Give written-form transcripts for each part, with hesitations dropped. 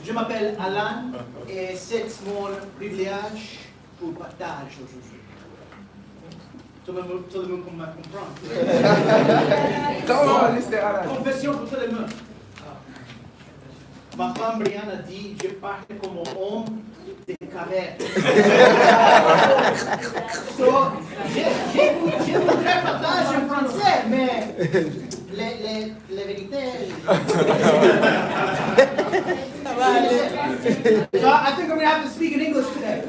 Je m'appelle Alan et c'est mon privilège pour partager aujourd'hui. Tout le monde comprend. Confession pour tout le monde. Ma femme Brianna dit je parle comme un homme de carrière. So, je voudrais partager en français, mais la vérité. So I think I'm going to have to speak in English today.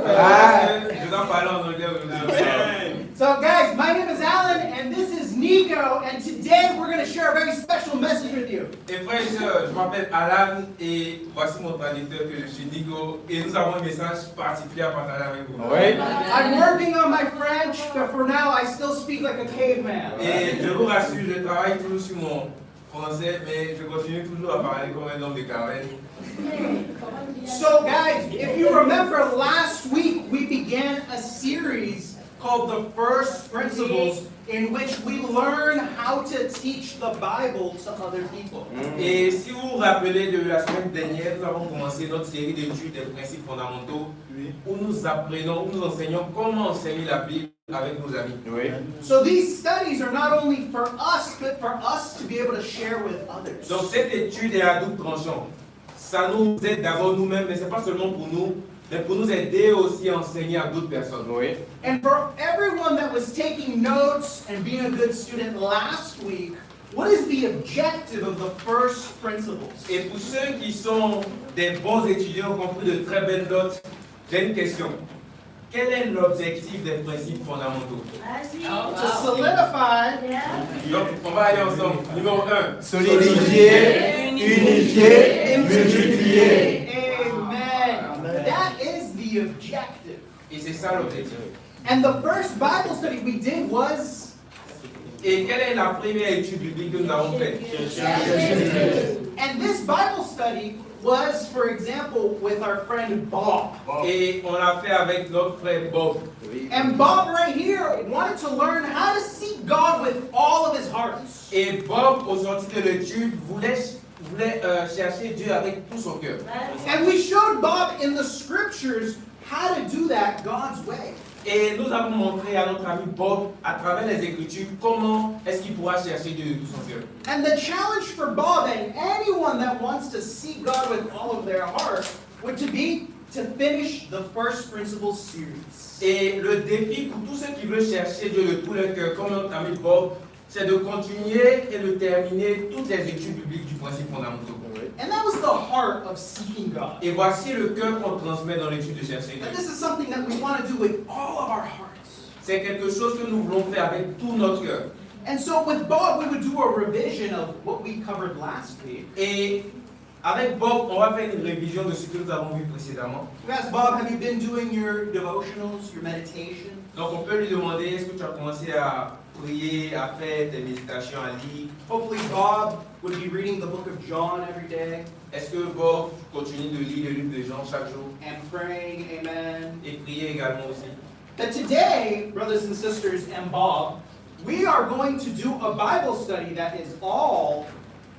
So guys, my name is Alan and this is Nico, and today we're going to share a very special message with you. Et frères et sœurs, je m'appelle Alan et voici mon traducteur que je suis Nico et nous avons un message particulier à partager avec vous. Oui. I'm working on my French, but for now I still speak like a caveman. Et je vous rassure, je travaille toujours sur mon français, mais je continue toujours à parler comme un homme de caverne. So guys, if you remember last week we began a series called The First Principles in which we learn how to teach the Bible to other people. Et si vous vous rappelez de la semaine dernière, nous avons commencé notre série d'études des principes fondamentaux où nous apprenons, où nous enseignons comment enseigner la Bible avec nos amis. Oui. So these studies are not only for us, but for us to be able to share with others. Donc cette étude est à double tranchant. Ça nous aide d'abord nous-mêmes, mais ce n'est pas seulement pour nous, mais pour nous aider aussi à enseigner à d'autres personnes. Oui. And for everyone that was taking notes and being a good student last week, what is the objective of the first principles? Et pour ceux qui sont des bons étudiants, qui ont pris de très belles notes, j'ai une question. Quel est l'objectif des principes fondamentaux? To solidify Donc, on va aller ensemble. Numéro 1. Solidifier, unifier, multiplier. Amen. That is the objective. Et c'est ça l'objectif. And the first Bible study we did was Et quelle est la première étude biblique que nous avons faite? and this Bible study was, for example, with our friend Bob. Et on l'a fait avec notre frère Bob. And Bob right here wanted to learn how to seek God with all of his heart. Et Bob, au sortir de l'étude, voulait chercher Dieu avec tout son cœur. And we showed Bob in the scriptures how to do that God's way. Et nous avons montré à notre ami Bob, à travers les Écritures, comment est-ce qu'il pourra chercher Dieu de tout son cœur. And the challenge for Bob and anyone that wants to seek God with all of their heart would be to finish the First Principles series. Et le défi pour tous ceux qui veulent chercher Dieu de tout leur cœur, comme notre ami Bob, c'est de continuer et de terminer toutes les études bibliques du principe fondamental. And that was the heart of seeking God. Et voici le cœur qu'on transmet dans l'étude de chercher Dieu. And this is something that we want to do with all of our hearts. C'est quelque chose que nous voulons faire avec tout notre cœur. And so with Bob, we would do a revision of what we covered last week. Et avec Bob, on va faire une révision de ce que nous avons vu précédemment. We asked Bob, have you been doing your devotionals, your meditation? Donc on peut lui demander, est-ce que tu as commencé à prier, à faire des méditations, à lire? Hopefully Bob would be reading the book of John every day Est-ce que Bob continue de lire le livre de Jean chaque jour? and praying, amen. Et prier également aussi. That today, brothers and sisters and Bob, we are going to do a Bible study that is all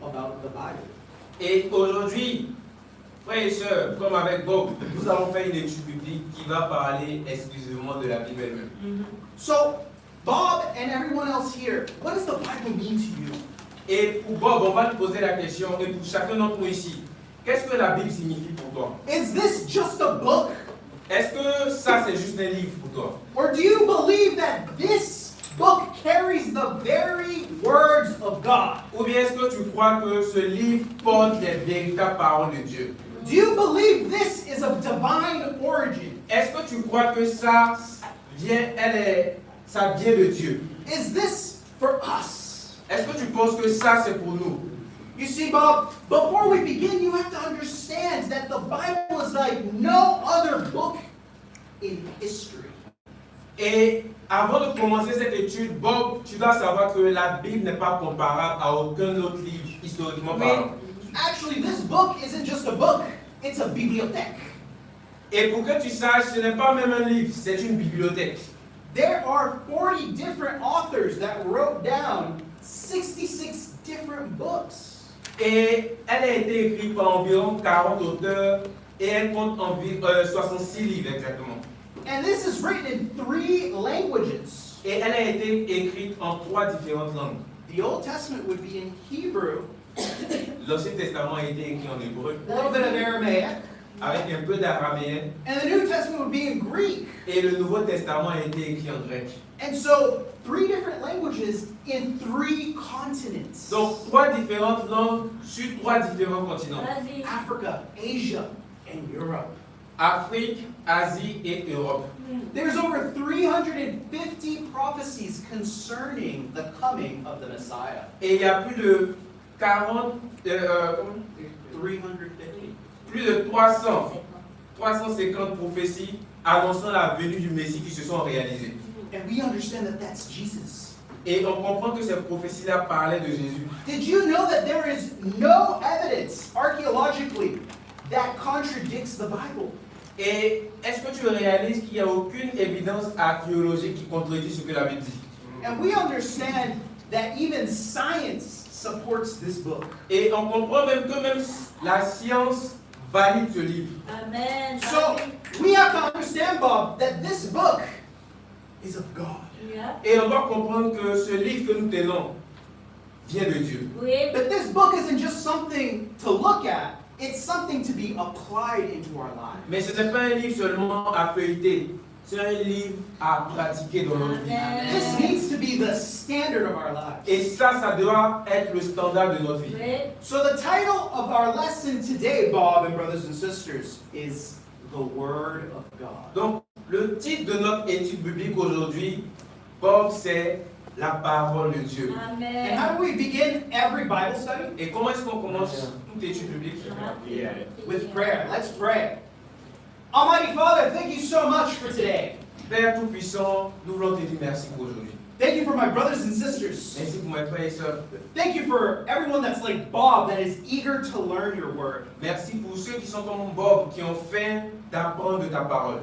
about the Bible. Et aujourd'hui, frères et sœurs, comme avec Bob, nous allons faire une étude biblique qui va parler exclusivement de la Bible elle-même. So, Bob and everyone else here, what does the Bible mean to you? Et pour Bob, on va lui poser la question, et pour chacun d'entre nous ici, qu'est-ce que la Bible signifie pour toi? Is this just a book? Est-ce que ça c'est juste un livre pour toi? Or do you believe that this book carries the very words of God? Ou bien est-ce que tu crois que ce livre porte les véritables paroles de Dieu? Do you believe this is of divine origin? Est-ce que tu crois que ça vient de Dieu? Is this for us? Est-ce que tu penses que ça c'est pour nous? You see, Bob, before we begin, you have to understand that the Bible is like no other book in history. Et avant de commencer cette étude, Bob, tu dois savoir que la Bible n'est pas comparable à aucun autre livre historiquement parlant. Actually, this book isn't just a book, it's a bibliothèque. Et pour que tu saches, ce n'est pas même un livre, c'est une bibliothèque. There are 40 different authors that wrote down 66 different books. Et elle a été écrite par environ 40 auteurs et elle compte environ 66 livres exactement. And this is written in 3 languages. Et elle a été écrite en 3 différentes langues. The Old Testament would be in Hebrew, L'Ancien Testament a été écrit en hébreu, a little bit of Aramaic, avec un peu d'araméen, and the New Testament would be in Greek. et le Nouveau Testament a été écrit en grec. And so, 3 different languages in 3 continents. Donc 3 différentes langues sur 3 différents continents. Vas-y. Africa, Asia, and Europe. Afrique, Asie et Europe. There's over 350 prophecies concerning the coming of the Messiah. Et il y a plus de 350 prophéties annonçant la venue du Messie qui se sont réalisées. And we understand that that's Jesus. Et on comprend que ces prophéties-là parlaient de Jésus. Did you know that there is no evidence archaeologically that contradicts the Bible? Et est-ce que tu réalises qu'il n'y a aucune évidence archéologique qui contredit ce que la Bible dit? And we understand that even science supports this book. Et on comprend même que même la science valide ce livre. Amen. So we have to understand, Bob, that this book is of God. Yeah. Et on doit comprendre que ce livre que nous tenons vient de Dieu. Oui. That this book isn't just something to look at, it's something to be applied into our lives. Mais ce n'est pas un livre seulement à feuilleter, c'est un livre à pratiquer dans notre vie. Amen. This needs to be the standard of our lives. Et ça doit être le standard de notre vie. Oui. So the title of our lesson today, Bob and brothers and sisters, is The Word of God. Donc, le titre de notre étude biblique aujourd'hui, Bob, c'est la parole de Dieu. And Amen. how do we begin every Bible study? Et comment est-ce qu'on commence toute étude biblique? With prayer. Let's pray. Almighty Father, thank you so much for today. Père Tout-Puissant, nous voulons te dire merci pour aujourd'hui. Thank you for my brothers and sisters. Merci pour mes frères et sœurs. Thank you for everyone that's like Bob that is eager to learn your word. Merci pour ceux qui sont comme Bob, qui ont faim d'apprendre de ta parole.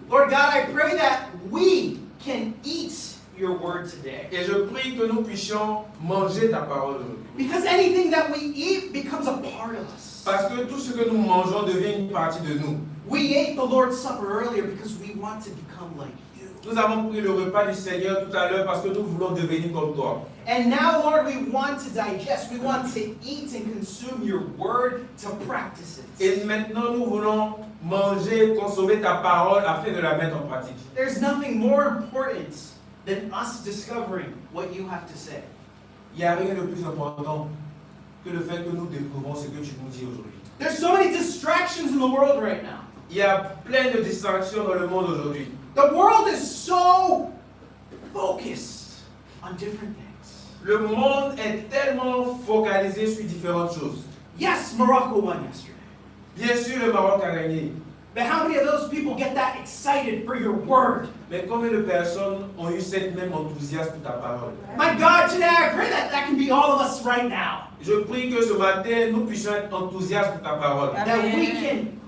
Lord God, I pray that we can eat your word today. Et je prie que nous puissions manger ta parole aujourd'hui. Because anything that we eat becomes a part of us. Parce que tout ce que nous mangeons devient une partie de nous. We ate the Lord's Supper earlier because we want to become like you. Nous avons pris le repas du Seigneur tout à l'heure parce que nous voulons devenir comme toi. And now, Lord, we want to digest, we want to eat and consume your word to practice it. Et maintenant, nous voulons manger, consommer ta parole afin de la mettre en pratique. There's nothing more important than us discovering what you have to say. Il n'y a rien de plus important que le fait que nous découvrons ce que tu nous dis aujourd'hui. There's so many distractions in the world right now. Il y a plein de distractions dans le monde aujourd'hui. The world is so focused on different things. Le monde est tellement focalisé sur différentes choses. Yes, Morocco won yesterday. Bien sûr, le Maroc a gagné. But how many of those people get that excited for your word? Mais combien de personnes ont eu cette même enthousiasme pour ta parole? My God, today I pray that that can be all of us right now. Je prie que ce matin, nous puissions être enthousiastes pour ta parole. That we can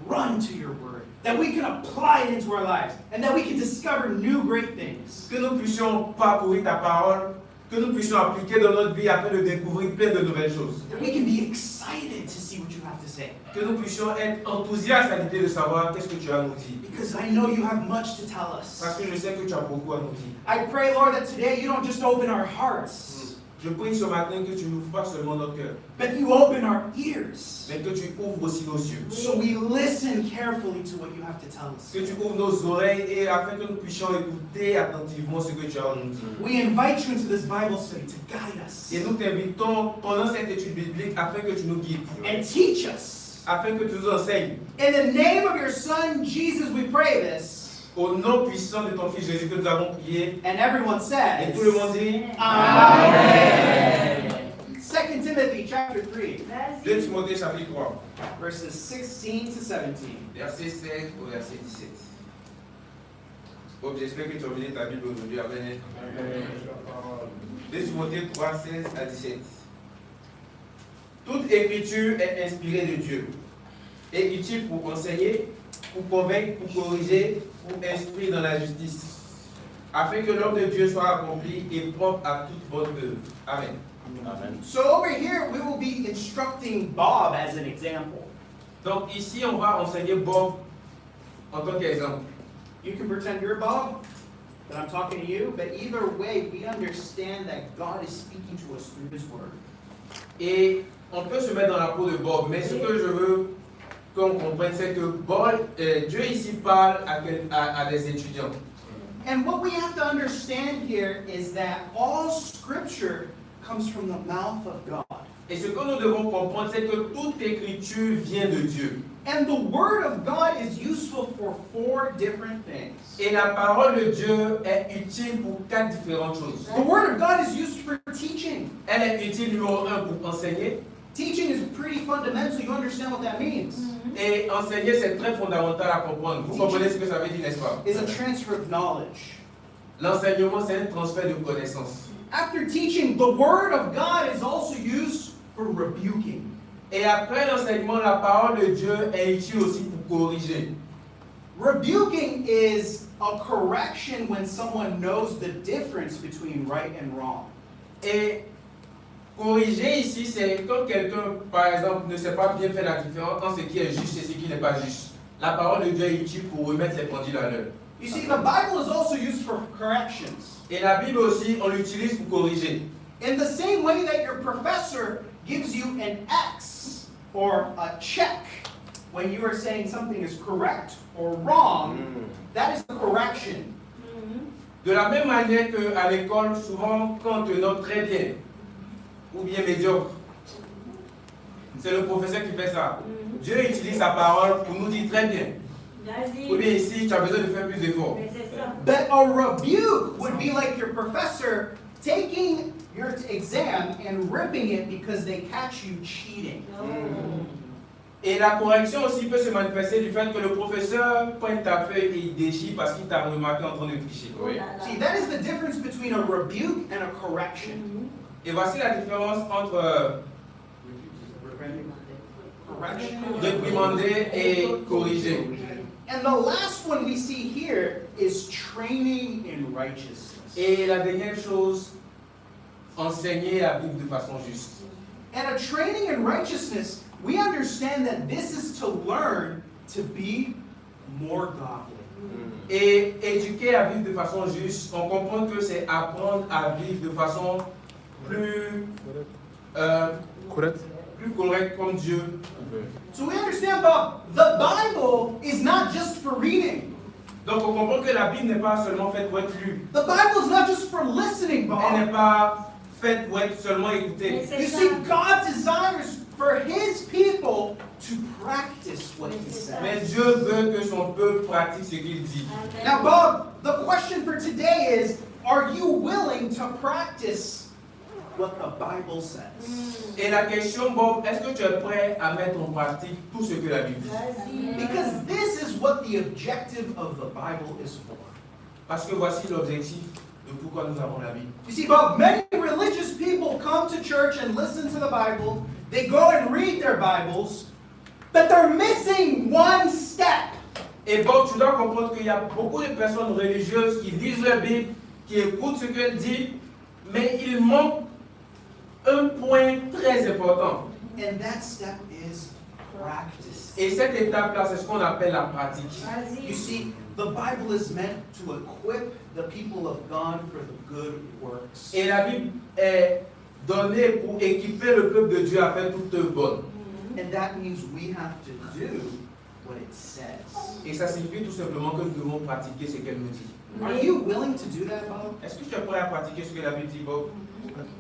run to your word. That we can apply it into our lives. And that we can discover new great things. Que nous puissions parcourir ta parole, que nous puissions appliquer dans notre vie afin de découvrir plein de nouvelles choses. That we can be excited to see what you have to say. Que nous puissions être enthousiastes à l'idée de savoir qu'est-ce que tu as à nous dire. Because I know you have much to tell us. Parce que je sais que tu as beaucoup à nous dire. I pray, Lord, that today you don't just open our hearts, Je prie ce matin que tu n'ouvres pas seulement notre cœur, but you open our ears. mais que tu ouvres aussi nos yeux. So we listen carefully to what you have to tell us. Que tu ouvres nos oreilles et afin que nous puissions écouter attentivement ce que tu as à nous dire. We invite you into this Bible study to guide us Et nous t'invitons pendant cette étude biblique afin que tu nous guides, and teach us. afin que tu nous enseignes. In the name of your Son, Jesus, we pray this. Au nom puissant de ton Fils Jésus que nous avons prié. And everyone Et says, tout le monde dit Amen. 2 Timothy chapter 3, 2 Timothée chapitre 3, verses 16 to 17. verset 16 au verset 17. Bon, j'espère que tu as mené ta Bible aujourd'hui. Amen. 2 Timothée 3, 16 à 17. Toute écriture est inspirée de Dieu et utile pour enseigner, pour convaincre, pour corriger, pour instruire dans la justice, afin que l'homme de Dieu soit accompli et propre à toute bonne œuvre. Amen. Amen. So over here, we will be instructing Bob as an example. Donc ici, on va enseigner Bob en tant qu'exemple. You can pretend you're Bob, that I'm talking to you, but either way, we understand that God is speaking to us through His Word. Et on peut se mettre dans la peau de Bob, mais ce que je veux qu'on comprenne, c'est que Dieu ici parle à des étudiants. And what we have to understand here is that all Scripture comes from the mouth of God. Et ce que nous devons comprendre, c'est que toute écriture vient de Dieu. And the Word of God is useful for 4 different things. Et la parole de Dieu est utile pour 4 différentes choses. The Word of God is used for teaching. Elle est utile numéro 1 pour enseigner. Teaching is pretty fundamental. You understand what that means? Et enseigner, c'est très fondamental à comprendre. Vous comprenez ce que ça veut dire, n'est-ce pas? It's a transfer of knowledge. L'enseignement, c'est un transfert de connaissances. After teaching, the Word of God is also used for rebuking. Et après l'enseignement, la parole de Dieu est utile aussi pour corriger. Rebuking is a correction when someone knows the difference between right and wrong. Et corriger ici, c'est quand quelqu'un, par exemple, ne sait pas bien faire la différence entre ce qui est juste et ce qui n'est pas juste. La parole de Dieu est utile pour remettre les pendules à l'heure. You see, the Bible is also used for corrections. Et la Bible aussi, on l'utilise pour corriger. In the same way that your professor gives you an X or a check when you are saying something is correct or wrong, that is the correction. De la même manière qu'à l'école, souvent, quand on te note très bien ou bien médiocre, c'est le professeur qui fait ça. Dieu utilise sa parole pour nous dire très bien. Ou bien ici, tu as besoin de faire plus d'efforts. But a rebuke would be like your professor taking your exam and ripping it because they catch you cheating. Et la correction aussi peut se manifester du fait que le professeur pointe ta feuille et il déchire parce qu'il t'a remarqué en train de tricher. See, that is the difference between a rebuke and a correction. Et voici la différence entre Correction. réprimander et corriger. And the last one we see here is training in righteousness. Et la dernière chose, enseigner à vivre de façon juste. And a training in righteousness, we understand that this is to learn to be more godly. Et éduquer à vivre de façon juste, on comprend que c'est apprendre à vivre de façon plus correcte comme Dieu. So we understand, Bob, the Bible is not just for reading. Donc on comprend que la Bible n'est pas seulement faite pour être lue. The Bible is not just for listening, Elle Bob. n'est pas faite pour être seulement écoutée. You see, God desires for His people to practice what He Mais says. Dieu veut que son peuple pratique ce qu'il dit. Now, Bob, the question for today is, are you willing to practice what the Bible says? Et la question, Bob, est-ce que tu es prêt à mettre en pratique tout ce que la Bible dit? Because this is what the objective of the Bible is for. Parce que voici l'objectif de pourquoi nous avons la Bible. You see, Bob, many religious people come to church and listen to the Bible. They go and read their Bibles, but they're missing one step. Et Bob, tu dois comprendre qu'il y a beaucoup de personnes religieuses qui lisent la Bible, qui écoutent ce qu'elle dit, mais il manque un point très important. And that step is practice. Et cette étape-là, c'est ce qu'on appelle la pratique. You see, the Bible is meant to equip the people of God for the good works. Et la Bible est donnée pour équiper le peuple de Dieu à faire toute œuvre bonne. And that means we have to do what it says. Et ça signifie tout simplement que nous devons pratiquer ce qu'elle nous dit. Are you willing to do that, Bob? Est-ce que tu es prêt à pratiquer ce que la Bible dit, Bob?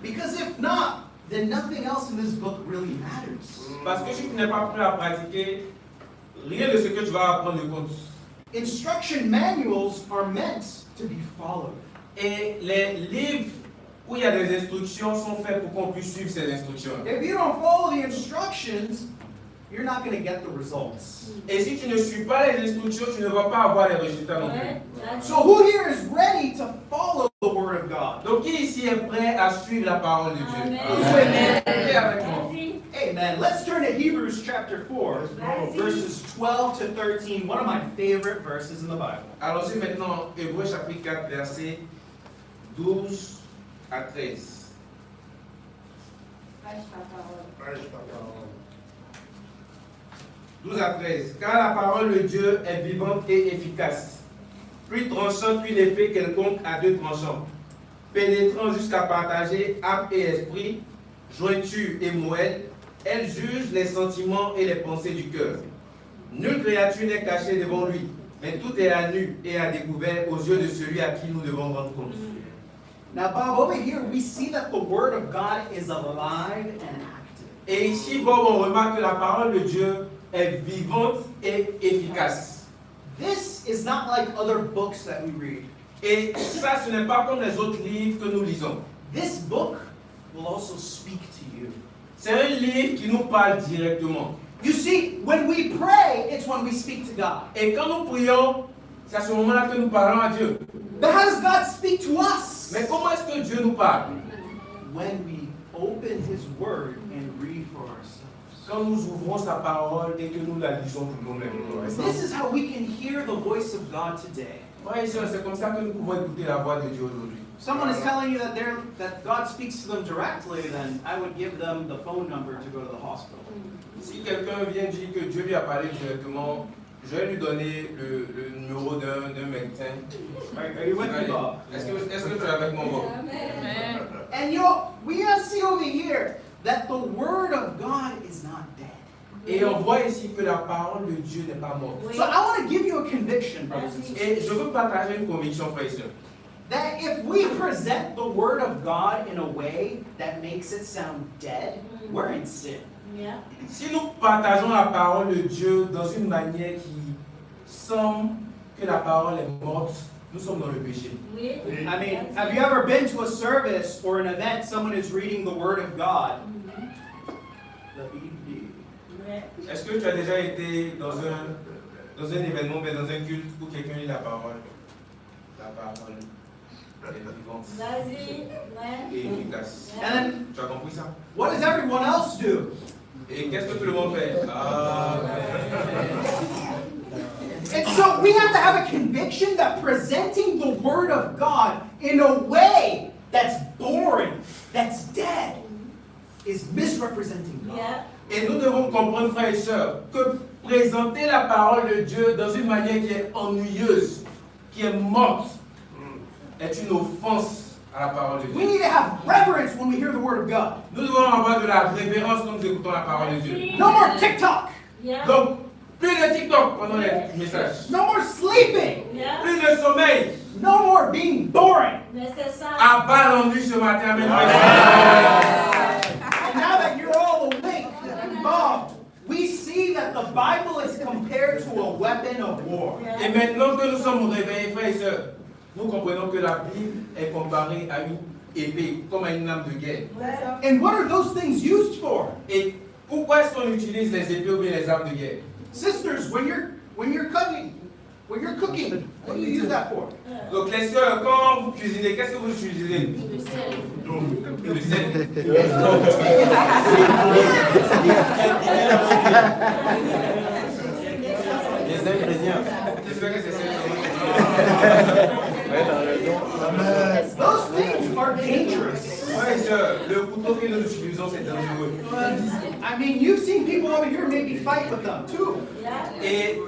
Because if not, then nothing else in this book really matters. Parce que si tu n'es pas prêt à pratiquer, rien de ce que tu vas apprendre ne compte. Instruction manuals are meant to be followed. Et les livres où il y a des instructions sont faits pour qu'on puisse suivre ces instructions. If you don't follow the instructions, you're not going to get the results. Et si tu ne suis pas les instructions, tu ne vas pas avoir les résultats non plus. So who here is ready to follow the Word of God? Donc qui ici est prêt à suivre la parole de Dieu? Amen. Viens avec moi. Amen. Let's turn to Hebrews chapter 4, verses 12 to 13, one of my favorite verses in the Bible. Allons-y maintenant, Hébreux chapitre 4, versets 12 à 13. Prêche ta parole. 12 à 13. Car la parole de Dieu est vivante et efficace, plus tranchante qu'une épée quelconque à deux tranchants, pénétrant jusqu'à partager âme et esprit, jointure et moelle. Elle juge les sentiments et les pensées du cœur. Nulle créature n'est cachée devant lui, mais tout est à nu et à découvert aux yeux de celui à qui nous devons rendre compte. Now, Bob, over here we see that the Word of God is alive and active. Et ici, Bob, on remarque que la parole de Dieu est vivante et efficace. This is not like other books that we read. Et ça, ce n'est pas comme les autres livres que nous lisons. This book will also speak to you. C'est un livre qui nous parle directement. You see, when we pray, it's when we speak to God. Et quand nous prions, c'est à ce moment-là que nous parlons à Dieu. But how does God speak to us? Mais comment est-ce que Dieu nous parle? When we open His Word and read for ourselves. Quand nous ouvrons sa parole et que nous la lisons pour nous-mêmes. This is how we can hear the voice of God today. Frères et sœurs, c'est comme ça que nous pouvons écouter la voix de Dieu aujourd'hui. Someone is telling you that God speaks to them directly, then I would give them the phone number to go to the hospital. Si quelqu'un vient dire que Dieu lui a parlé directement, je vais lui donner le numéro d'un médecin. Are you with me, Bob? Est-ce que tu es avec moi, Bob? And we see over here that the Word of God is not dead. Et on voit ici que la parole de Dieu n'est pas morte. So I want to give you a conviction, brothers and sisters, Et je veux partager une conviction, frères et sœurs. that if we present the Word of God in a way that makes it sound dead, we're in sin. Si nous partageons la parole de Dieu dans une manière qui semble que la parole est morte, nous sommes dans le péché. I mean, have you ever been to a service or an event, someone is reading the Word of God? Est-ce que tu as déjà été dans un événement, mais dans un culte où quelqu'un lit la parole? La parole est vivante et efficace. And then, Tu as compris ça? what does everyone else do? Et qu'est-ce que tout le monde fait? And so we have to have a conviction that presenting the Word of God in a way that's boring, that's dead, is misrepresenting God. Et nous devons comprendre, frères et sœurs, que présenter la parole de Dieu dans une manière qui est ennuyeuse, qui est morte, est une offense à la parole de We Dieu. need to have reverence when we hear the Word of God. Nous devons avoir de la révérence quand nous écoutons la parole de Dieu. No more TikTok. Donc, plus de TikTok pendant les messages. No more sleeping. Plus de sommeil. No more being boring. À bas l'ennui ce matin, mes frères et sœurs. And now that you're all awake, Bob, we see that the Bible is compared to a weapon of war. Et maintenant que nous sommes réveillés, frères et sœurs, nous comprenons que la Bible est comparée à une épée, comme à une lame de guerre. And what are those things used for? Et pourquoi est-ce qu'on utilise les épées ou bien les armes de guerre? Sisters, when you're cooking, what do you use that for? Donc les sœurs, quand vous cuisinez, qu'est-ce que vous utilisez? Le sel. Les ingrédients. J'espère que c'est ça. Those things are dangerous. Frères et sœurs, le couteau que nous utilisons, c'est dangereux. I mean, you've seen people over here maybe fight with them too. Et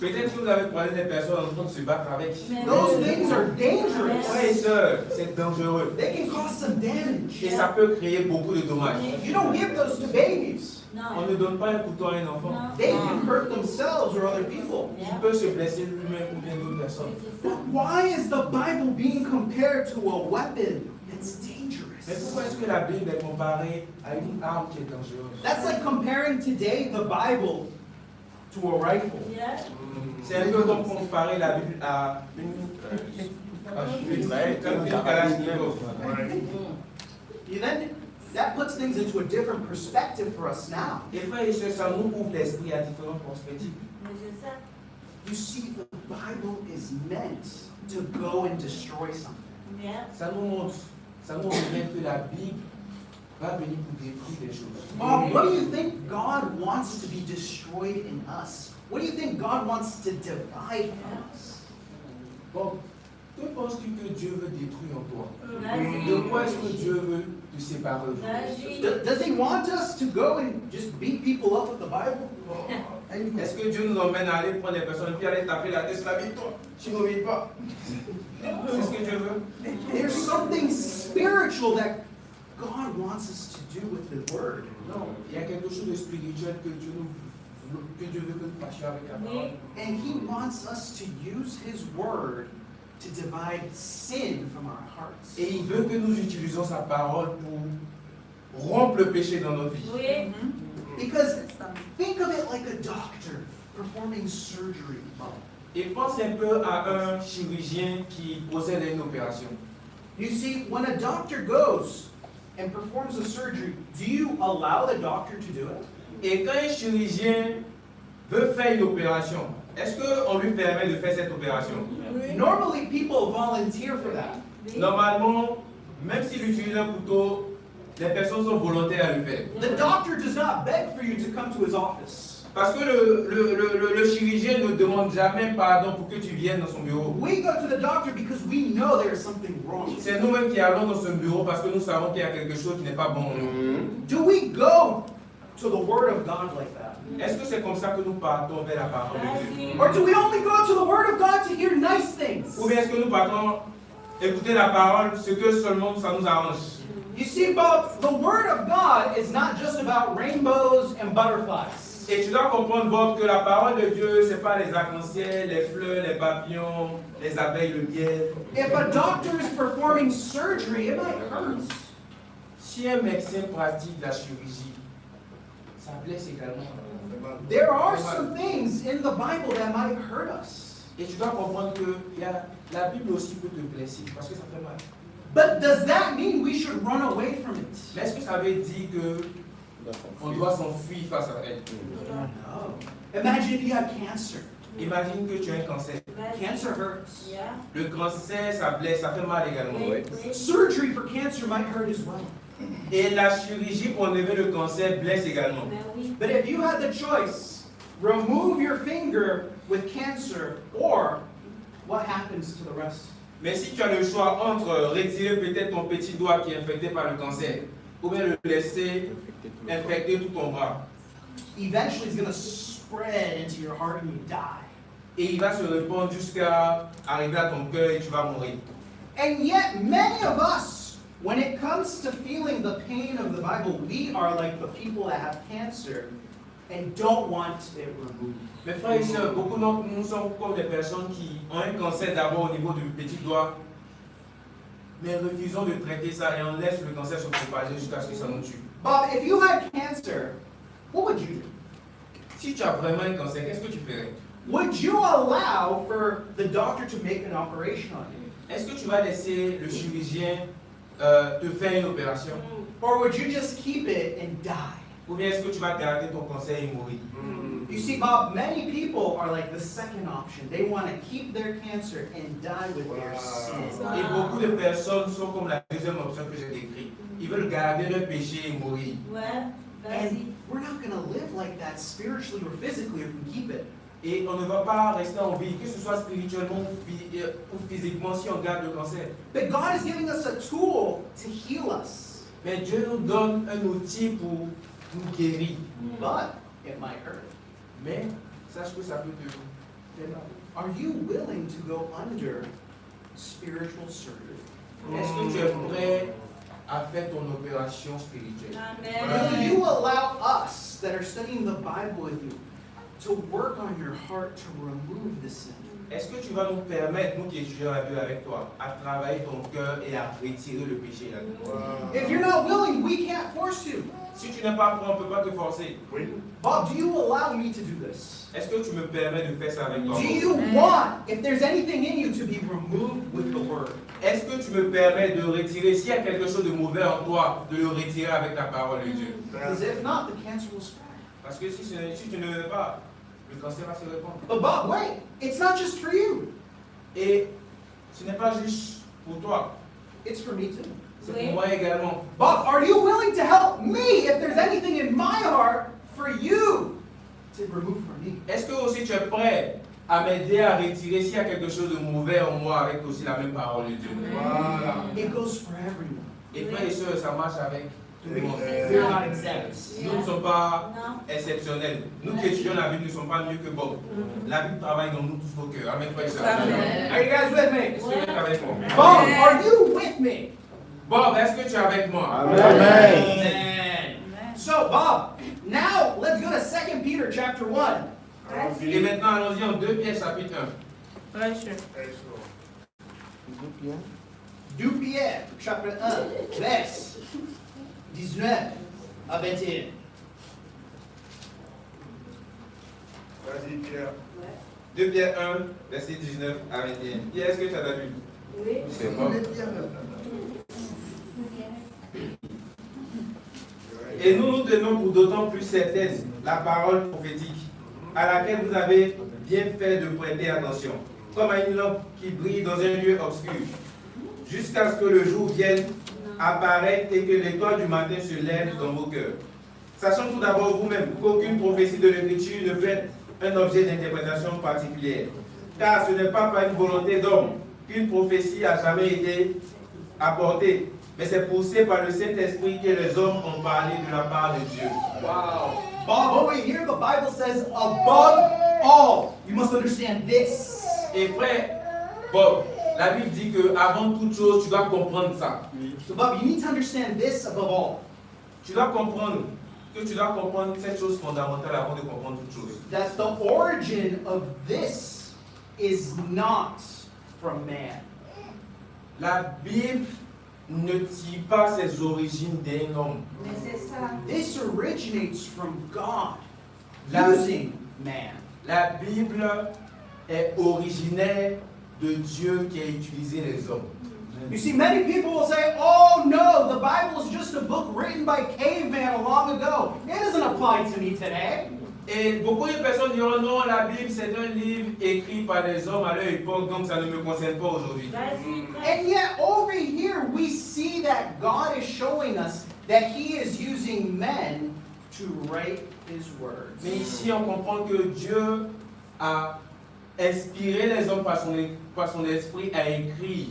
peut-être que vous avez croisé des personnes en train de se battre avec. Those things are dangerous. Frères et sœurs, c'est dangereux. They can cause some damage. Et ça peut créer beaucoup de dommages. You don't give those to babies. On ne donne pas un couteau à un enfant. They can hurt themselves or other people. Il peut se blesser lui-même ou bien d'autres personnes. But why is the Bible being compared to a weapon that's Mais dangerous? pourquoi est-ce que la Bible est comparée à une arme qui est dangereuse? That's like comparing today the Bible to a rifle. C'est un peu comme comparer la Bible à une Kalachnikov. Then that puts things into a different perspective for us now. Et frères et sœurs, ça nous ouvre l'esprit à différentes perspectives. You see, the Bible is meant to go and destroy something. Ça nous révèle que la Bible va venir pour détruire des choses. What do you think God wants to be destroyed in us? What do you think God wants to divide from us? Bon, que penses-tu que Dieu veut détruire en toi? De quoi est-ce que Dieu veut te de ses paroles. Does he want us to go and just beat people up with the Bible? Est-ce que Dieu nous emmène à aller prendre des personnes et puis aller taper la tête sur la victoire? Tu n'oublies pas. C'est ce que Dieu veut. There's something spiritual that God wants us to do with the Word. Non, il y a quelque chose de spirituel que Dieu veut que nous fassions avec la parole. And he wants us to use his Word to divide sin from our hearts. Et il veut que nous utilisions sa parole pour rompre le péché dans notre vie. Because think of it like a doctor performing surgery. Et pense un peu à un chirurgien qui procède à une opération. You see, when a doctor goes and performs a surgery, do you allow the doctor to do it? Et quand un chirurgien veut faire une opération, est-ce qu'on lui permet de faire cette opération? Normally, people volunteer for that. Normalement, même s'il utilise un couteau, les personnes sont volontaires à le faire. The doctor does not beg for you to come to his office. Parce que le chirurgien ne demande jamais pardon pour que tu viennes dans son bureau. We go to the doctor because we know there's something wrong. C'est nous-mêmes qui allons dans son bureau parce que nous savons qu'il y a quelque chose qui n'est pas bon en nous. Do we go to the Word of God like that? Est-ce que c'est comme ça que nous partons vers la parole de Dieu? Or do we only go to the Word of God to hear nice things? Ou bien est-ce que nous partons écouter la parole, ce que seulement ça nous arrange? You see, Bob, the Word of God is not just about rainbows and butterflies. Et tu dois comprendre, Bob, que la parole de Dieu, ce n'est pas les arcs-en-ciel, les fleurs, les papillons, les abeilles, le miel. If a doctor is performing surgery, it might hurt. Si un médecin pratique la chirurgie, ça blesse également. There are some things in the Bible that might hurt us. Et tu dois comprendre que la Bible aussi peut te blesser, parce que ça fait mal. But does that mean we should run away from it? Mais est-ce que ça veut dire qu'on doit s'enfuir face à elle? No. Imagine if you had cancer. Imagine que tu as un cancer. Cancer hurts. Le cancer, ça blesse, ça fait mal également. Surgery for cancer might hurt as well. Et la chirurgie pour enlever le cancer blesse également. But if you had the choice, remove your finger with cancer, or what happens to the rest? Mais si tu as le choix entre retirer peut-être ton petit doigt qui est infecté par le cancer, ou bien le laisser infecter tout ton bras, Eventually it's going to spread into your heart and you die. et il va se répandre jusqu'à arriver à ton cœur et tu vas mourir. And yet many of us, when it comes to feeling the pain of the Bible, we are like the people that have cancer and don't want it removed. Mes frères et sœurs, beaucoup d'entre nous sommes comme des personnes qui ont un cancer d'abord au niveau du petit doigt, mais refusons de traiter ça et on laisse le cancer se propager jusqu'à ce que ça nous tue. Bob, if you had cancer, what would you do? Si tu as vraiment un cancer, qu'est-ce que tu ferais? Would you allow for the doctor to make an operation on you? Est-ce que tu vas laisser le chirurgien te faire une opération? Or would you just keep it and die? Ou bien est-ce que tu vas garder ton cancer et mourir? You see, Bob, many people are like the second option. They want to keep their cancer and die with their sin. Et beaucoup de personnes sont comme la deuxième option que j'ai décrite. Ils veulent garder leur péché et mourir. And we're not going to live like that spiritually or physically if we keep it. Et on ne va pas rester en vie, que ce soit spirituellement ou physiquement, si on garde le cancer. But God is giving us a tool to heal us. Mais Dieu nous donne un outil pour nous guérir. But it might hurt. Mais sache que ça peut te faire mal. Are you willing to go under spiritual surgery? Est-ce que tu es prêt à faire ton opération spirituelle? Will you allow us that are studying the Bible with you to work on your heart to remove the sin? Est-ce que tu vas nous permettre, nous qui étudions la Bible avec toi, à travailler ton cœur et à retirer le péché là-dedans? If you're not willing, we can't force you. Si tu n'es pas prêt, on ne peut pas te forcer. Bob, do you allow me to do this? Est-ce que tu me permets de faire ça avec toi? Do you want, if there's anything in you, to be removed with the word? Est-ce que tu me permets de retirer, s'il y a quelque chose de mauvais en toi, de le retirer avec la parole de Dieu? Because if not, the cancer will spread. Parce que si tu ne le fais pas, le cancer va se répandre. But Bob, wait, it's not just for you. Et ce n'est pas juste pour toi, It's for me too. c'est pour moi également. Bob, are you willing to help me if there's anything in my heart for you to remove from me? Est-ce que aussi tu es prêt à m'aider à retirer s'il y a quelque chose de mauvais en moi avec aussi la même parole de Dieu? It goes for everyone. Et frères et sœurs, ça marche avec tout le monde. We're not exempt. Nous ne sommes pas Non. exceptionnels. Nous qui étudions la Bible ne sommes pas mieux que Bob. La Bible travaille dans nous tous nos cœurs. Amen, frères et sœurs. Amen. Are you guys with me? Est-ce que vous êtes avec moi? Bob, are you with me? Bob, est-ce que tu es avec moi? Amen. Amen. So, Bob, now let's go to 2 Peter chapter 1. Et maintenant, allons-y en 2 Pierre chapitre 1. Prêche. 2 Pierre chapitre 1, verset 19 à 21. Vas-y, Pierre. 2 Pierre 1, verset 19 à 21. Pierre, est-ce que tu as la Bible? Oui. C'est bon. Et nous tenons pour d'autant plus certaine la parole prophétique à laquelle vous avez bien fait de prêter attention, comme à une lampe qui brille dans un lieu obscur, jusqu'à ce que le jour vienne apparaître et que l'étoile du matin se lève dans vos cœurs. Sachant tout d'abord vous-même qu'aucune prophétie de l'Écriture ne peut être un objet d'interprétation particulière, car ce n'est pas par une volonté d'homme qu'une prophétie a jamais été apportée, mais c'est poussé par le Saint-Esprit que les hommes ont parlé de la part de Dieu. Wow. Bob, over here the Bible says, above all, you must understand this. Et frère, Bob, la Bible dit que avant toute chose, tu dois comprendre ça. So, Bob, you need to understand this above all. Tu dois comprendre cette chose fondamentale avant de comprendre toute chose. That the origin of this is not from man. La Bible ne tire pas ses origines d'un homme. Mais c'est ça. This originates from God La- using man. La Bible est originaire de Dieu qui a utilisé les hommes. You see, many people will say, oh no, the Bible is just a book written by caveman long ago. It doesn't apply to me today. Et beaucoup de personnes diront non, la Bible c'est un livre écrit par des hommes à leur époque, donc ça ne me concerne pas aujourd'hui. Vas-y, prêche. And yet, over here, we see that God is showing us that He is using men to write His words. Mais ici, on comprend que Dieu a inspiré les hommes par son esprit à écrire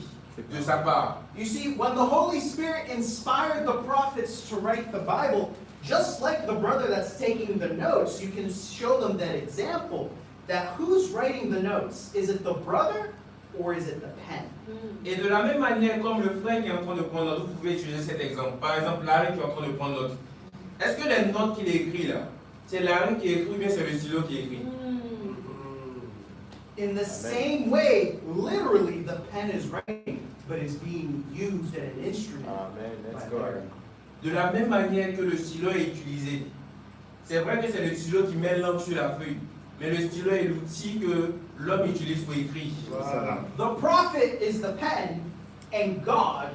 de sa part. You see, when the Holy Spirit inspired the prophets to write the Bible, just like the brother that's taking the notes, you can show them that example, that who's writing the notes? Is it the brother or is it the pen? Et de la même manière, comme le frère qui est en train de prendre note, vous pouvez utiliser cet exemple. Par exemple, Larry qui est en train de prendre note. Est-ce que les notes qu'il écrit là, c'est Larry qui écrit ou bien c'est le stylo qui écrit? In the same way, literally, the pen is writing, but is being used as an instrument. Amen. Let's by go. Larry. De la même manière que le stylo est utilisé. C'est vrai que c'est le stylo qui met l'encre sur la feuille, mais le stylo est l'outil que l'homme utilise pour écrire. Voilà. The prophet is the pen, and God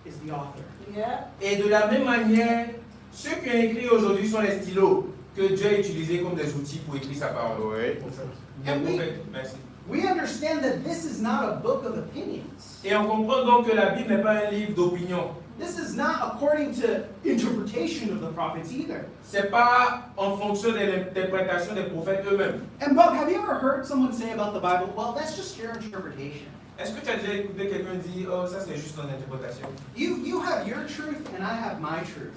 is the author. Yeah. Et de la même manière, ceux qui ont écrit aujourd'hui sont les stylos que Dieu a utilisés comme des outils pour écrire sa parole. Oui. Bien, prophète, merci. We understand that this is not a book of opinions. Et on comprend donc que la Bible n'est pas un livre d'opinion. This is not according to interpretation of the prophets either. C'est pas en fonction de l'interprétation des prophètes eux-mêmes. And Bob, have you ever heard someone say about the Bible, well, that's just your interpretation? Est-ce que tu as déjà écouté quelqu'un dire, oh, ça c'est juste ton interprétation? You have your truth and I have my truth.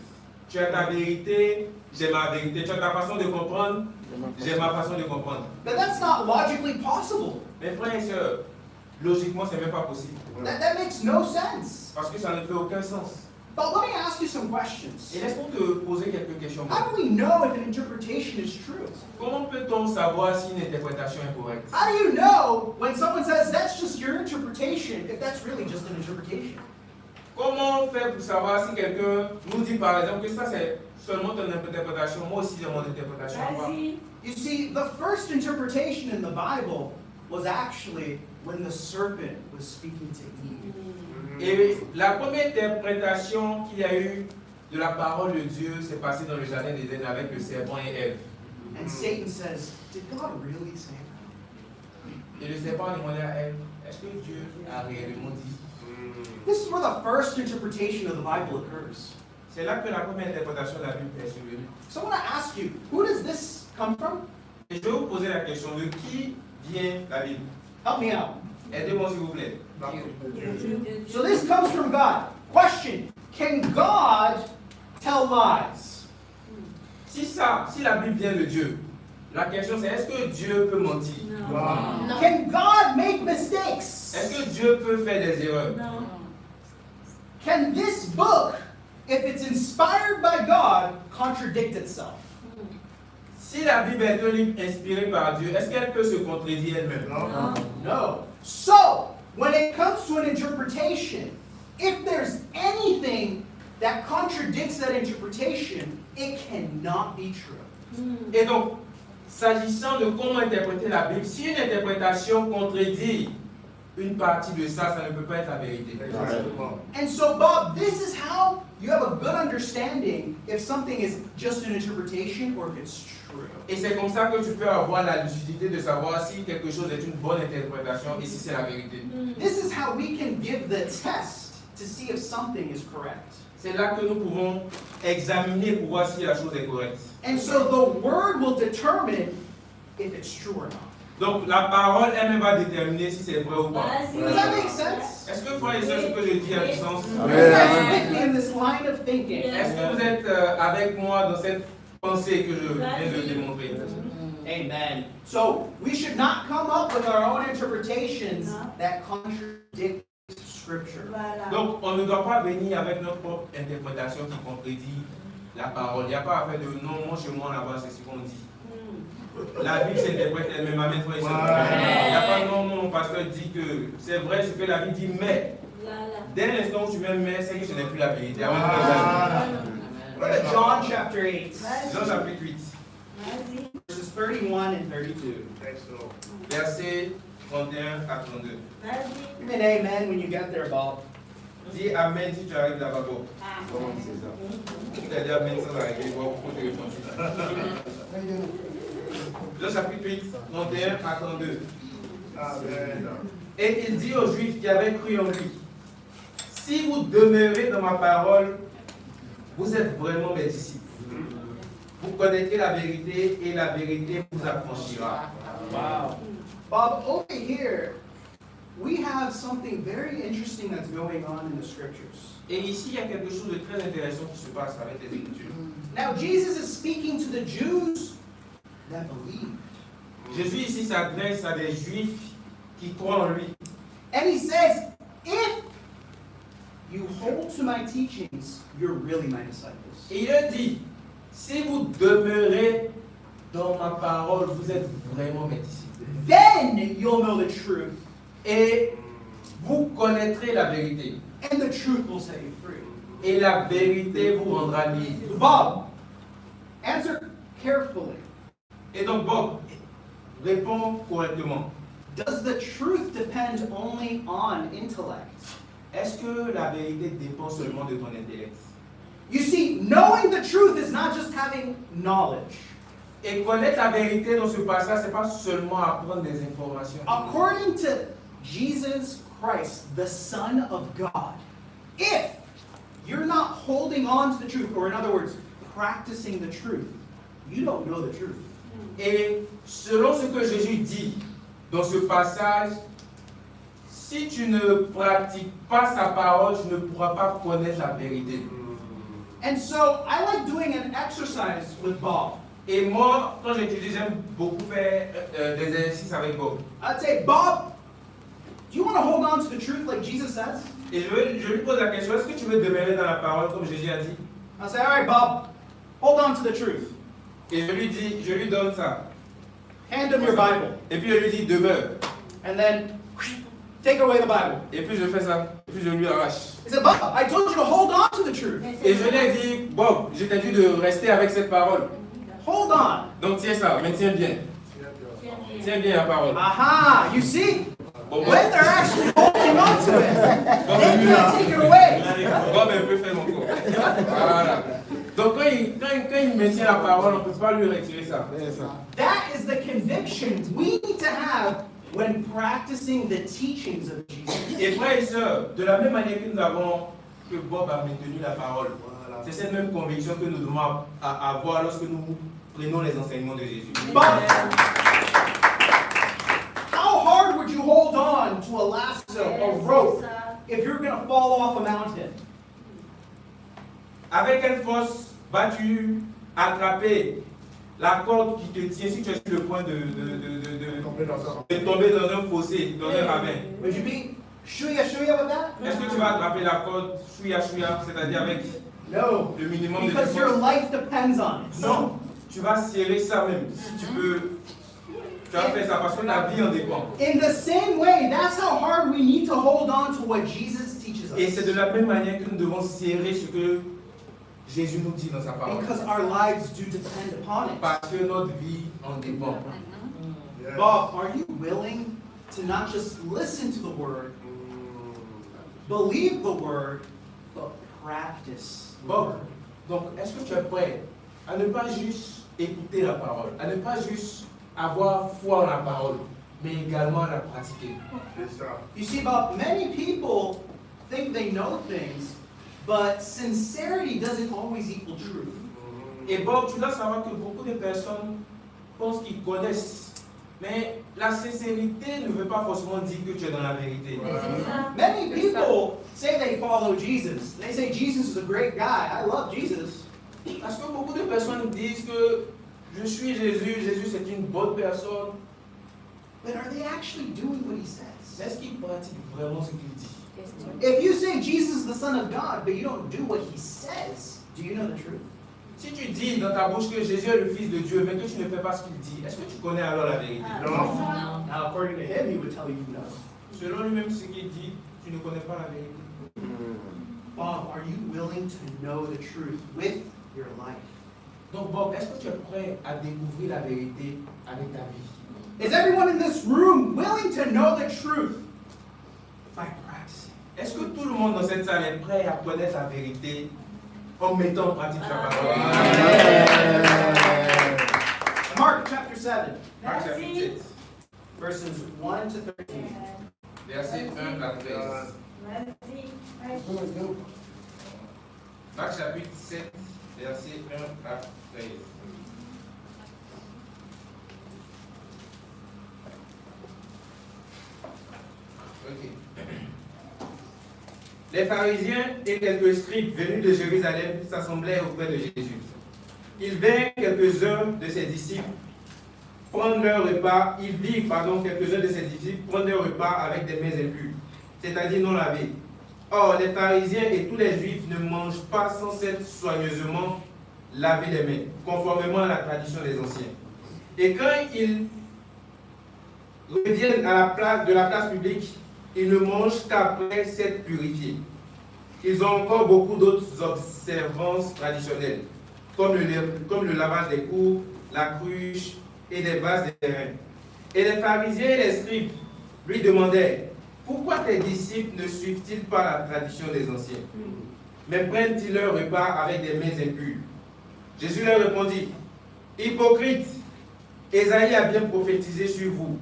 Tu as ta vérité, j'ai ma vérité. Tu as ta façon de comprendre, j'ai ma façon de comprendre. But that's not logically possible. Mes frères et sœurs, logiquement, c'est même pas possible. That makes no sense. Parce que ça ne fait aucun sens. But let me ask you some questions. Et laisse-moi te poser quelques questions. How do we know if an interpretation is true? Comment peut-on savoir si une interprétation est correcte? How do you know when someone says that's just your interpretation, if that's really just an interpretation? Comment faire pour savoir si quelqu'un nous dit par exemple que ça c'est seulement ton interprétation, moi aussi j'ai mon interprétation? Vas-y. You see, the first interpretation in the Bible was actually when the serpent was speaking to Eve. Et la première interprétation qu'il y a eu de la parole de Dieu s'est passée dans le jardin d'Éden avec le serpent et Ève. And Satan says, did God really say that? Et le serpent a demandé à Ève, est-ce que Dieu a réellement dit? This is where the first interpretation of the Bible occurs. C'est là que la première interprétation de la Bible est survenue. So I want to ask you, who does this come from? Et je vais vous poser la question de qui vient la Bible? Help me out. Aidez-moi s'il vous plaît. So this comes from God. Question, can God tell lies? Si la Bible vient de Dieu, la question c'est est-ce que Dieu peut mentir? Non. Can God make mistakes? Est-ce que Dieu peut faire des erreurs? Can this book, if it's inspired by God, contradict itself? Si la Bible est un livre inspiré par Dieu, est-ce qu'elle peut se contredire elle-même? Non. No. So, when it comes to an interpretation, if there's anything that contradicts that interpretation, it cannot be true. Et donc, s'agissant de comment interpréter la Bible, si une interprétation contredit une partie de ça, ça ne peut pas être la vérité. Exactement. And so, Bob, this is how you have a good understanding if something is just an interpretation or if it's true. Et c'est comme ça que tu peux avoir la lucidité de savoir si quelque chose est une bonne interprétation et si c'est la vérité. This is how we can give the test to see if something is correct. C'est là que nous pouvons examiner pour voir si la chose est correcte. And so the word will determine if it's true or not. Donc la parole elle-même va déterminer si c'est vrai ou pas. Does that make sense? Est-ce que frères et sœurs, ce que je dis a du sens? Are you guys with me in this line of thinking? Est-ce que vous êtes avec moi dans cette pensée que je viens de démontrer? Amen. So we should not come up with our own interpretations that contradict Scripture. Donc on ne doit pas venir avec notre propre interprétation qui contredit la parole. Il n'y a pas à faire de non, moi chez moi là-bas c'est ce qu'on dit. La Bible s'interprète elle-même, amen frère et sœurs. Il n'y a pas non, mon pasteur dit que c'est vrai ce que la Bible dit, mais dès l'instant où tu mets mais, c'est que ce n'est plus la vérité. Amen frère Go to John chapter 8, et sœurs. Jean chapitre 8, verses 31 and 32. Excellent. versets 31 à 32. Give me an amen when you get there, Bob. Dis amen si tu arrives là-bas. Bon. Tu t'as dit amen sans arriver, bon, pourquoi tu réponds? Jean chapitre 8, 31 à 32. Amen. Et il dit aux Juifs qui avaient cru en lui, si vous demeurez dans ma parole, vous êtes vraiment mes disciples. Vous connaîtrez la vérité et la vérité vous affranchira. Wow. Bob, over here, we have something very interesting that's going on in the Scriptures. Et ici, il y a quelque chose de très intéressant qui se passe avec les Écritures. Now, Jesus is speaking to the Jews that believe. Jésus ici s'adresse à des Juifs qui croient en lui. And he says, if you hold to my teachings, you're really my disciples. Et il leur dit, si vous demeurez dans ma parole, vous êtes vraiment mes disciples. Then you'll know the truth, Et vous connaîtrez la vérité. and the truth will set you free. Et la vérité vous rendra libre. Bob, answer carefully. Et donc Bob, réponds correctement. Does the truth depend only on intellect? Est-ce que la vérité dépend seulement de ton intellect? You see, knowing the truth is not just having knowledge. Et connaître la vérité dans ce passage, ce n'est pas seulement apprendre des informations. According to Jesus Christ, the Son of God, if you're not holding on to the truth, or in other words, practicing the truth, you don't know the truth. Et selon ce que Jésus dit dans ce passage, si tu ne pratiques pas sa parole, tu ne pourras pas connaître la vérité. And so I like doing an exercise with Bob. Et moi, quand j'étudie, j'aime beaucoup faire des exercices avec Bob. I'd say, Bob, do you want to hold on to the truth like Jesus says? Et je lui pose la question, est-ce que tu veux demeurer dans la parole comme Jésus a dit? I'll say, all right, Bob, hold on to the truth. Et je lui donne ça. Hand him your Bible. Et puis je lui dis, demeure. And then take away the Bible. Et puis je fais ça. Et puis je lui arrache. He said, Bob, I told you to hold on to the truth. Et je lui ai dit, Bob, je t'ai dit de rester avec cette parole. Hold on. Donc tiens ça, mais tiens bien. Tiens bien la parole. Aha, you see? Bon, When they're actually holding on to it, they can't take it away. Bob un peu fait encore. Voilà. Donc quand il maintient la parole, on ne peut pas lui retirer ça. That is the conviction we need to have when practicing the teachings of Jesus. Et frères et sœurs, de la même manière que nous avons, que Bob a maintenu la parole, c'est cette même conviction que nous devons avoir lorsque nous prenons les enseignements de Jésus. But how hard would you hold on to a lasso, a rope, if you're going to fall off a mountain? Avec quelle force vas-tu attraper la corde qui te tient si tu es sur le point de tomber dans un fossé, dans un ravin? Would you be shuya shuya with that? Est-ce que tu vas attraper la corde chouya chouya, c'est-à-dire avec No. le minimum de Because your force? life depends on it. Non, tu vas serrer ça même. Si tu peux, tu vas faire ça parce que ta vie en dépend. In the same way, that's how hard we need to hold on to what Jesus teaches Et us. c'est de la même manière que nous devons serrer ce que Jésus nous dit dans sa parole. Because our lives do depend upon it. Parce que notre vie en dépend. Yes. Bob, are you willing to not just listen to the word, believe the word, but practice the Bon, word? donc est-ce que tu es prêt à ne pas juste écouter la parole, à ne pas juste avoir foi en la parole, mais également à la pratiquer? C'est ça. You see, Bob, many people think they know things, but sincerity doesn't always equal truth. Et Bob, tu dois savoir que beaucoup de personnes pensent qu'ils connaissent, mais la sincérité ne veut pas forcément dire que tu es dans la vérité. Many people say they follow Jesus. They say Jesus is a great guy. I love Jesus. Parce que beaucoup de personnes disent que je suis Jésus, Jésus c'est une bonne personne, But are they actually doing what he says? mais est-ce qu'ils pratiquent vraiment ce qu'il dit? If you say Jesus is the Son of God, but you don't do what he says, do you know the truth? Si tu dis dans ta bouche que Jésus est le Fils de Dieu, mais que tu ne fais pas ce qu'il dit, est-ce que tu connais alors la vérité? Non. Now, according to him, he would tell you no. Selon lui-même ce qu'il dit, tu ne connais pas la vérité. Bob, are you willing to know the truth with your life? Donc Bob, est-ce que tu es prêt à découvrir la vérité avec ta vie? Is everyone in this room willing to know the truth by practicing? Est-ce que tout le monde dans cette salle est prêt à connaître la vérité en mettant en pratique la parole? Mark chapter 7, Marc chapitre 7, verses 1 to 13. verset 1 à 13. Marc chapitre 7, verset 1 à 13. Ok. Les pharisiens et quelques scribes venus de Jérusalem s'assemblèrent auprès de Jésus. Ils virent quelques-uns de ses disciples prendre leur repas, quelques-uns de ses disciples prendre leur repas avec des mains impures, c'est-à-dire non lavées. Or, les pharisiens et tous les juifs ne mangent pas sans s'être soigneusement lavé les mains, conformément à la tradition des anciens. Et quand ils reviennent de la place publique, ils ne mangent qu'après s'être purifiés. Ils ont encore beaucoup d'autres observances traditionnelles, comme le lavage des cours, la cruche et des vases des reins. Et les pharisiens et les scribes lui demandèrent: pourquoi tes disciples ne suivent-ils pas la tradition des anciens, mais prennent-ils leur repas avec des mains impures? Jésus leur répondit: hypocrites, Ésaïe a bien prophétisé sur vous,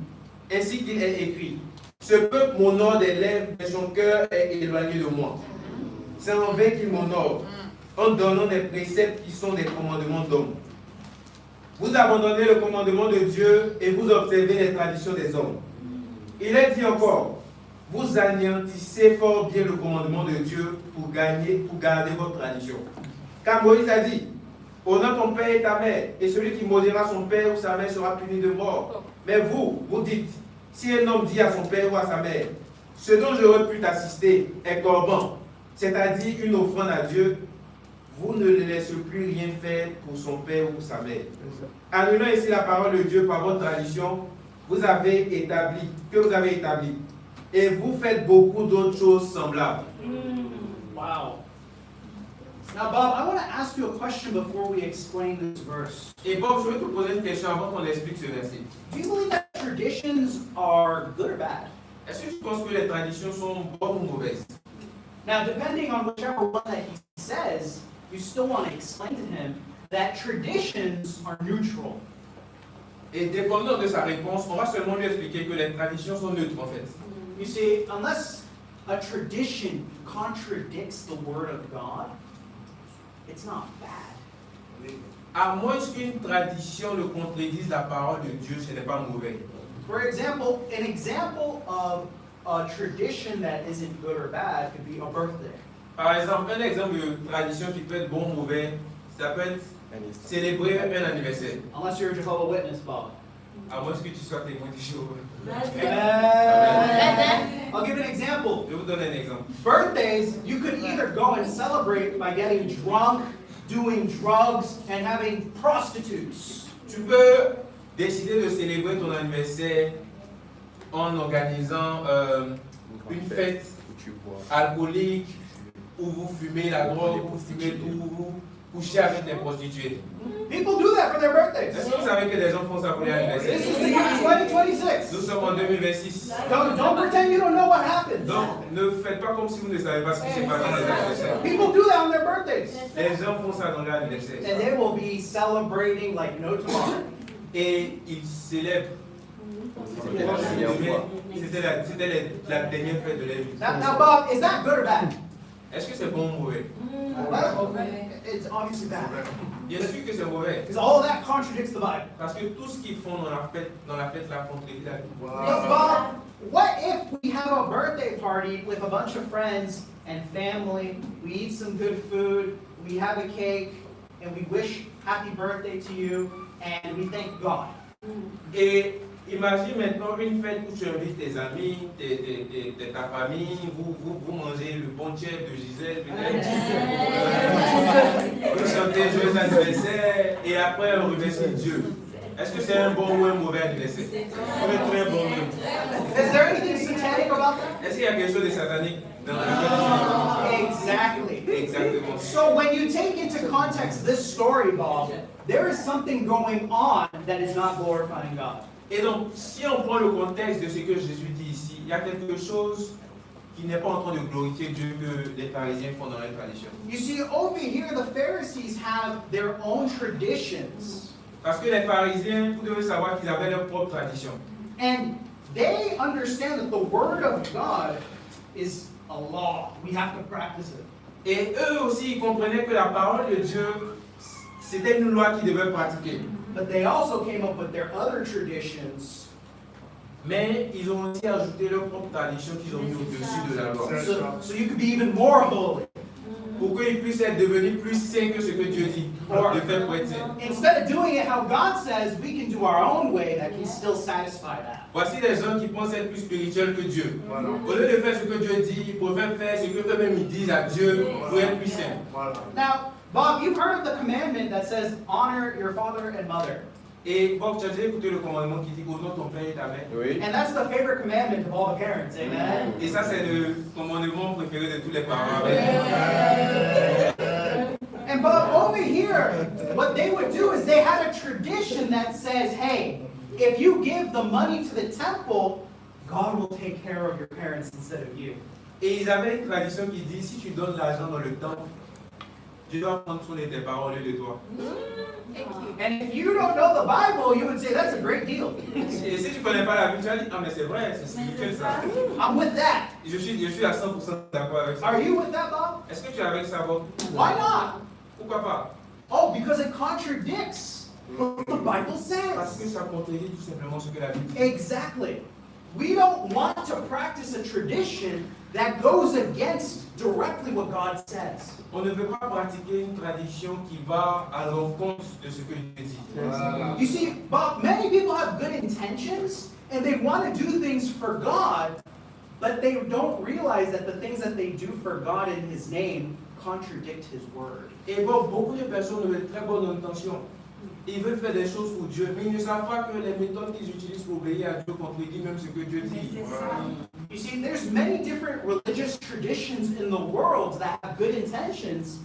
ainsi qu'il est écrit: ce peuple m'honore des lèvres, mais son cœur est éloigné de moi. C'est en vain qu'il m'honore, en donnant des préceptes qui sont des commandements d'hommes. Vous abandonnez le commandement de Dieu et vous observez les traditions des hommes. Il est dit encore: vous anéantissez fort bien le commandement de Dieu pour garder votre tradition. Car Moïse a dit: honore ton père et ta mère, et celui qui maudira son père ou sa mère sera puni de mort. Mais vous, vous dites: si un homme dit à son père ou à sa mère, ce dont j'aurais pu t'assister est corban, c'est-à-dire une offrande à Dieu, vous ne le laissez plus rien faire pour son père ou sa mère. Annulant ici la parole de Dieu par votre tradition, que vous avez établi, et vous faites beaucoup d'autres choses semblables. Wow. Now, Bob, I want to ask you a question before we explain this verse. Et Bob, je vais te poser une question avant qu'on explique ce verset. Do you believe that traditions are good or bad? Est-ce que tu penses que les traditions sont bonnes ou mauvaises? Now, depending on whichever one that he says, you still want to explain to him that traditions are neutral. Et dépendant de sa réponse, on va seulement lui expliquer que les traditions sont neutres en fait. You see, unless a tradition contradicts the word of God, it's not bad. À moins qu'une tradition ne contredise la parole de Dieu, ce n'est pas mauvais. For example, an example of a tradition that isn't good or bad could be a birthday. Par exemple, un exemple de tradition qui peut être bon ou mauvais, ça peut être célébrer un anniversaire. Unless you're a Jehovah's Witness, Bob. À moins que tu sois témoin du jour. Amen. I'll give you an example. Je vous donne un exemple. Birthdays, you could either go and celebrate by getting drunk, doing drugs, and having prostitutes. Tu peux décider de célébrer ton anniversaire en organisant une fête alcoolique où vous fumez la drogue, vous fumez tout, vous couchez avec les prostituées. People do that for their birthdays. Est-ce que vous savez que les gens font ça pour les This anniversaires? is the year 2026. Nous sommes en 2026. Don't pretend you don't know what happens. Donc, ne faites pas comme si vous ne savez pas ce qui s'est passé dans les anniversaires. People do that on their birthdays. Les gens font ça dans les anniversaires. And they will be celebrating like no tomorrow. Et ils célèbrent. C'était la dernière fête de leur vie. Now, Bob, is that good or bad? Est-ce que c'est bon ou mauvais? Well, it's obviously bad. Bien sûr que c'est mauvais. Because all of that contradicts the Bible. Parce que tout ce qu'ils font dans la fête là contredit la Bible. But Bob, what if we have a birthday party with a bunch of friends and family, we eat some good food, we have a cake, and we wish happy birthday to you, and we thank God? Et imagine maintenant une fête où tu invites tes amis, ta famille, vous mangez le bon chef de Gisèle, peut-être. Vous chantez joyeux anniversaire et après on remercie Dieu. Est-ce que c'est un bon ou un mauvais anniversaire? Un très bon. Is there anything satanic about that? Est-ce qu'il y a quelque chose de satanique dans le fait Exactly. Exactement. So when you take into context this story, Bob, there is something going on that is not glorifying God. Et donc, si on prend le contexte de ce que Jésus dit ici, il y a quelque chose qui n'est pas en train de glorifier Dieu que les pharisiens font dans leur tradition. You see, over here, the Pharisees have their own traditions. Parce que les pharisiens, vous devez savoir qu'ils avaient leur propre tradition. And they understand that the Word of God is a law. We have to practice it. Et eux aussi, ils comprenaient que la parole de Dieu, c'était une loi qu'ils devaient pratiquer. But they also came up with their other traditions. Mais ils ont aussi ajouté leur propre tradition qu'ils ont mis au-dessus de la loi. So you could be even more holy. Pour qu'ils puissent être devenus plus saints que ce que Dieu dit de faire pour être saints. Instead of doing it how God says, we can do our own way that can still satisfy that. Voici des gens qui pensent être plus spirituels que Dieu. Voilà. Au lieu de faire ce que Dieu dit, ils préfèrent faire ce que eux-mêmes ils disent à Dieu pour être plus saints. Voilà. Now, Bob, you've heard of the commandment that says, honor your father and mother. Et Bob, tu as déjà écouté le commandement qui dit honore ton père et ta mère. Oui. And that's the favorite commandment of all the parents, amen? Et ça, c'est le commandement préféré de tous les parents. And Bob, over here, what they would do is they had a tradition that says, hey, if you give the money to the temple, God will take care of your parents instead of you. Et ils avaient une tradition qui dit, si tu donnes l'argent dans le temple, Dieu doit prendre soin de tes parents au lieu de toi. And if you don't know the Bible, you would say, that's a great deal. Et si tu ne connais pas la Bible, tu vas dire, ah mais c'est vrai, c'est spirituel ça. I'm with that. Je suis à 100% d'accord avec ça. Are you with that, Bob? Est-ce que tu es avec ça, Bob? Why not? Pourquoi pas? Oh, because it contradicts what the Bible Parce que says. ça contredit tout simplement ce que la Bible dit. Exactly. We don't want to practice a tradition that goes against directly what God says. On ne veut pas pratiquer une tradition qui va à l'encontre de ce que Dieu dit. Voilà. You see, Bob, many people have good intentions and they want to do things for God, but they don't realize that the things that they do for God in His name contradict His word. Et bon, beaucoup de personnes ont de très bonnes intentions. Ils veulent faire des choses pour Dieu, mais ils ne savent pas que les méthodes qu'ils utilisent pour obéir à Dieu contredisent même ce que Dieu dit. You see, there's many different religious traditions in the world that have good intentions,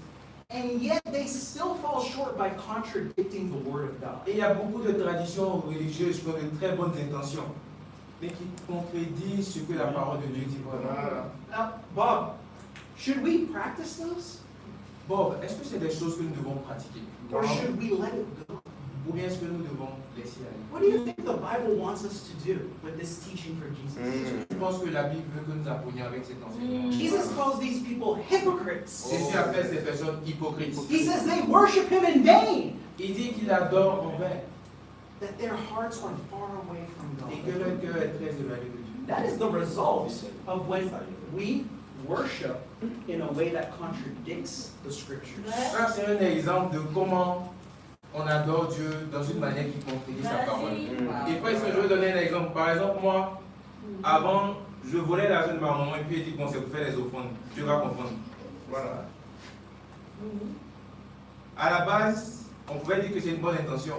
and yet they still fall short by contradicting the word of God. Et il y a beaucoup de traditions religieuses qui ont de très bonnes intentions, mais qui contredisent ce que la parole de Dieu dit vraiment. Voilà. Now, Bob, should we practice those? Bob, est-ce que c'est des choses que nous devons pratiquer? Or should we let it go? Ou bien est-ce que nous devons laisser aller? What do you think the Bible wants us to do with this teaching for Jesus? Je pense que la Bible veut que nous apprenions avec cet enseignement. Jesus calls these people hypocrites. Jésus appelle ces personnes hypocrites. He says they worship Him in vain, Il dit qu'il adore en vain that their hearts are far away from et que God. leur cœur est très éloigné de Dieu. That is the result of when we worship in a way that contradicts the scriptures. Ça, c'est un exemple de comment on adore Dieu dans une manière qui contredit sa parole. Et frère, je vais donner un exemple. Par exemple, moi, avant, je volais l'argent de ma maman et puis elle dit bon, c'est pour faire les offrandes. Tu vas comprendre. Voilà. À la base, on pouvait dire que c'est une bonne intention.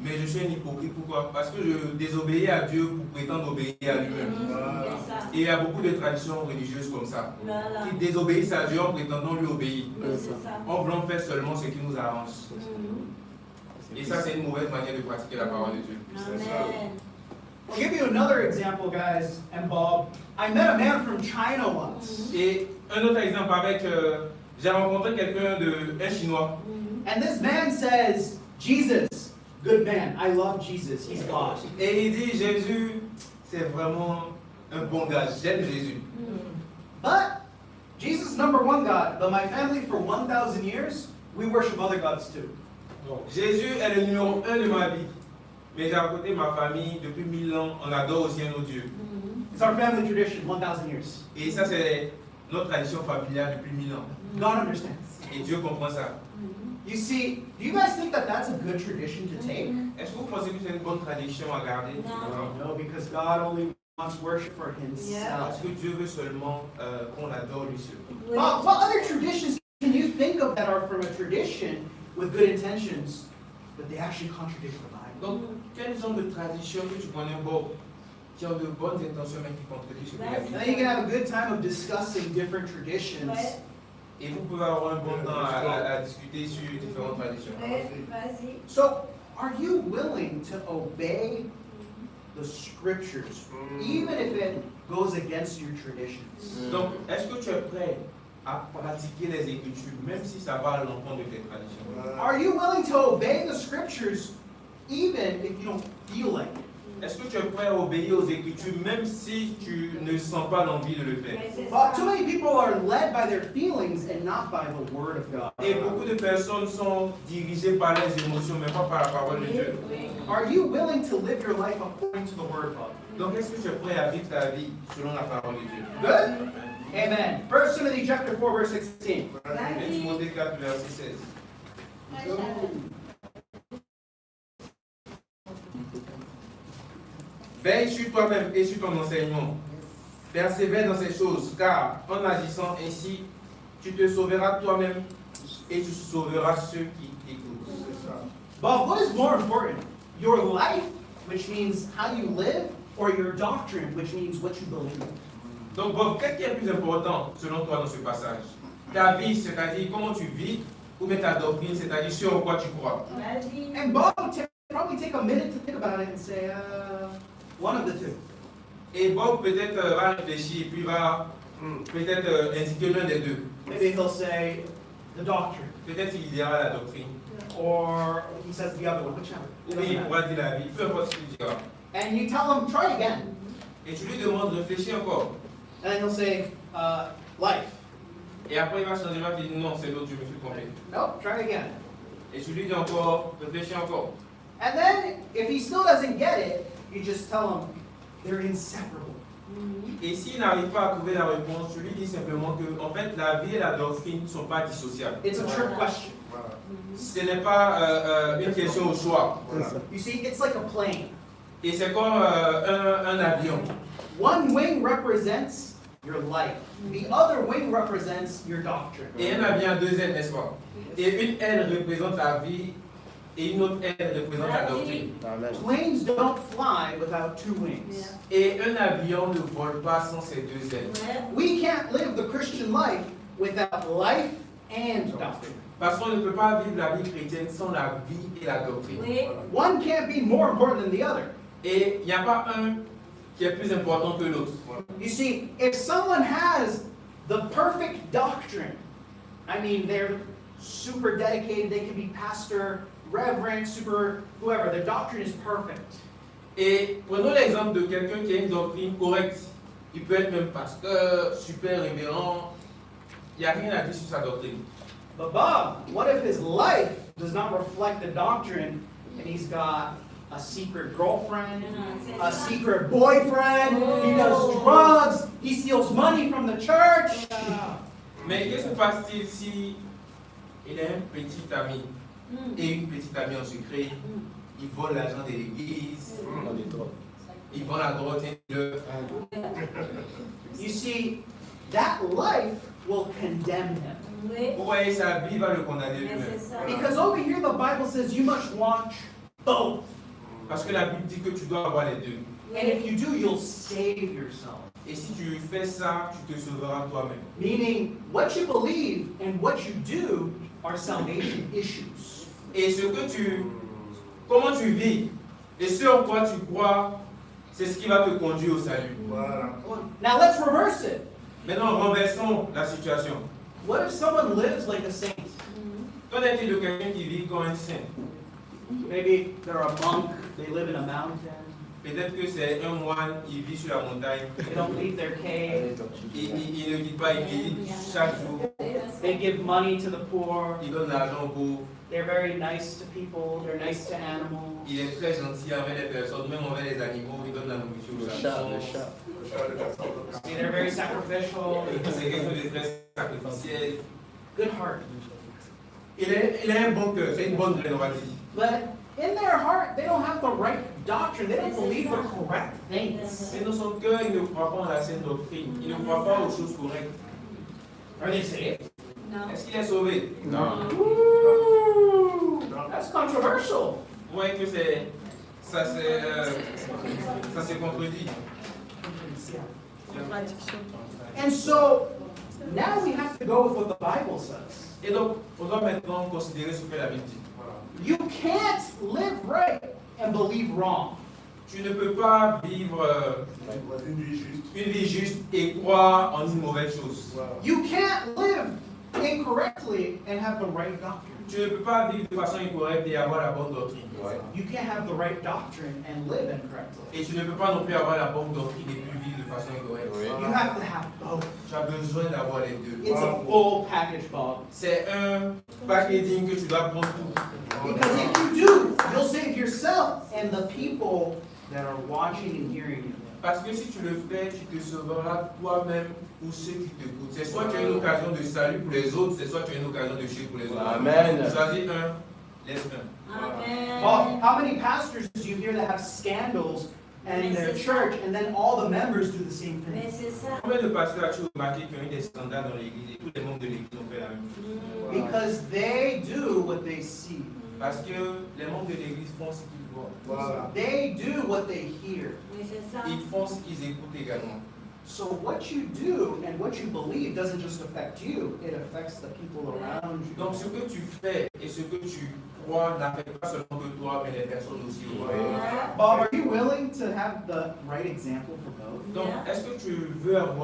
Mais je suis un hypocrite. Pourquoi? Parce que je désobéis à Dieu pour prétendre obéir à lui-même. Et il y a beaucoup de traditions religieuses comme ça, qui désobéissent à Dieu en prétendant lui obéir, en voulant faire seulement ce qui nous arrange. Et ça, c'est une mauvaise manière de pratiquer la parole de Dieu. I'll give you another example, guys, and Bob. I met a man from China once, Et un autre exemple avec, j'ai rencontré quelqu'un un Chinois. and this man says, Jesus, good man, I love Jesus, he's God. Et il dit, Jésus, c'est vraiment un bon gars, j'aime Jésus. But Jesus is number one God, but my family for 1,000 years, we worship other gods too. Jésus est le numéro 1 de ma vie. Mais j'ai à côté ma famille, depuis 1000 ans, on adore aussi un autre Dieu. It's our family tradition, 1,000 years. Et ça, c'est notre tradition familiale depuis 1000 ans. God understands. Et Dieu comprend ça. You see, do you guys think that that's a good tradition to take? Est-ce que vous pensez que c'est une bonne tradition à garder? No, because God only wants worship for Parce himself. que Dieu veut seulement qu'on adore lui seul. What other traditions can you think of that are from a tradition with good intentions, but they actually contradict the Bible? Donc, quel genre de tradition que tu connais, Bob, qui ont de bonnes intentions mais qui contredisent ce que la And Bible then you can have a good time of discussing different traditions. Et vous pouvez avoir un bon temps à discuter sur différentes traditions. So, are you willing to obey the scriptures, even if it goes against your traditions? Donc, est-ce que tu es prêt à pratiquer les Écritures, même si ça va à l'encontre de tes traditions? Are you willing to obey the scriptures, even if you don't feel like it? Est-ce que tu es prêt à obéir aux Écritures, même si tu ne sens pas l'envie de le faire? Too many people are led by their feelings and not by the word of God. Et beaucoup de personnes sont dirigées par les émotions, mais pas par la parole de Dieu. Are you willing to live your life according to the word of God? Donc, est-ce que tu es prêt à vivre ta vie selon la parole de Dieu? Good? Amen. 1 Timothy chapter 4, verse 16. 1 Timothée 4, verset 16. Veille sur toi-même et sur ton enseignement. Persévère dans ces choses, car en agissant ainsi, tu te sauveras toi-même et tu sauveras ceux qui t'écoutent. But what is more important? Your life, which means how you live, or your doctrine, which means what you believe? Donc, Bob, qu'est-ce qui est plus important selon toi dans ce passage? Ta vie, c'est-à-dire comment tu vis, ou bien ta doctrine, c'est-à-dire sur quoi tu crois? And Bob would probably take a minute to think about it and say, one of the two. Et Bob peut-être va réfléchir et puis va peut-être indiquer l'un des deux. Maybe he'll say the doctrine, Peut-être il dira la doctrine. or he says the other one, whichever. Ou bien il pourra dire la vie, peu importe ce qu'il dira. And you tell him, try again. Et tu lui demandes de réfléchir encore. And then he'll say, life. Et après il va changer, il va dire non, c'est l'autre, je me suis trompé. Nope, try again. Et tu lui dis encore, réfléchis encore. And then, if he still doesn't get it, you just tell him they're inseparable. Et s'il n'arrive pas à trouver la réponse, tu lui dis simplement que en fait la vie et la doctrine ne sont pas dissociables. It's a trick question. Ce n'est pas une question au choix. You see, it's like a plane. Et c'est comme un avion. One wing represents your life. The other wing represents your doctrine. Et un avion a deux ailes, n'est-ce pas? Et une aile représente la vie et une autre aile représente la doctrine. Planes don't fly without two wings. Et un avion ne vole pas sans ces deux ailes. We can't live the Christian life without life and doctrine. Parce qu'on ne peut pas vivre la vie chrétienne sans la vie et la doctrine. One can't be more important than the other. Et il n'y a pas un qui est plus important que l'autre. You see, if someone has the perfect doctrine, I mean, they're super dedicated, they can be pastor, reverend, super, whoever, their doctrine is perfect. Et prenons l'exemple de quelqu'un qui a une doctrine correcte. Il peut être même pasteur, super révérend. Il n'y a rien à dire sur sa doctrine. But Bob, what if his life does not reflect the doctrine and he's got a secret girlfriend, a secret boyfriend, he does drugs, he steals money from the church. Mais que se passe-t-il si il a un petit ami et une petite amie en secret? Ils volent l'argent de l'église, ils vendent la drogue. You see, that life will condemn him. Vous voyez, sa vie va le condamner lui-même. Because over here the Bible says you must want both. Parce que la Bible dit que tu dois avoir les deux. And if you do, you'll save yourself. Et si tu fais ça, tu te sauveras toi-même. Meaning, what you believe and what you do are salvation issues. Et comment tu vis et ce en quoi tu crois, c'est ce qui va te conduire au salut. Voilà. Now let's reverse it. Maintenant, renversons la situation. What if someone lives like a saint? Qu'en est-il de quelqu'un qui vit comme un saint? Maybe they're a monk, they live in a mountain, Peut-être que c'est un moine, il vit sur la montagne, they don't leave their cave, il ne quitte pas, il médite chaque jour, they give money to the poor, il donne l'argent aux pauvres, they're very nice to people, they're nice to animals. il est très gentil envers les personnes, même envers les animaux, il donne la nourriture aux animaux. See, they're very sacrificial, C'est quelque chose de très sacrificiel. good heart. Il a un bon cœur, c'est une bonne graine, on va dire. But in their heart, they don't have the right doctrine, they don't believe the correct things. Mais dans son cœur, il ne croit pas en la saine doctrine, il ne croit pas aux choses correctes. Are they saved? Est-ce qu'il est sauvé? Non. Ooh, that's controversial. Vous voyez que ça se contredit. And so now we have to go with what the Bible says. Et donc, on doit maintenant considérer ce que la Bible dit. You can't live right and believe wrong. Tu ne peux pas vivre Une vie juste. une vie juste et croire en une mauvaise chose. Voilà. You can't live incorrectly and have the right doctrine. Tu ne peux pas vivre de façon incorrecte et avoir la bonne doctrine. You can't have the right doctrine and live incorrectly. Et tu ne peux pas non plus avoir la bonne doctrine et puis vivre de façon incorrecte. You have to have both. Tu as besoin d'avoir les deux. It's a full package, Bob. C'est un packaging que tu dois prendre tout. Because if you do, you'll save yourself and the people that are watching and hearing you. Parce que si tu le fais, tu te sauveras toi-même ou ceux qui t'écoutent. C'est soit tu as une occasion de salut pour les autres, c'est soit tu as une occasion de chute pour les autres. Amen. Choisis un, laisse un. Bob, how many pastors do you hear that have scandals in their church and then all the members do the same Mais thing? c'est ça. Combien de pasteurs as-tu remarqué qui ont eu des scandales dans l'église et tous les membres de l'église ont fait la même chose? Because they do what they see. Parce que les membres de l'église font ce qu'ils voient. Voilà. They do what they hear. Mais c'est ça. Ils font ce qu'ils écoutent également. So what you do and what you believe doesn't just affect you, it affects the people around you. Donc ce que tu fais et ce que tu crois n'affecte pas seulement que toi, mais les personnes aussi. Yeah. Bob, are you willing to have the right example for both? Donc est-ce que tu veux être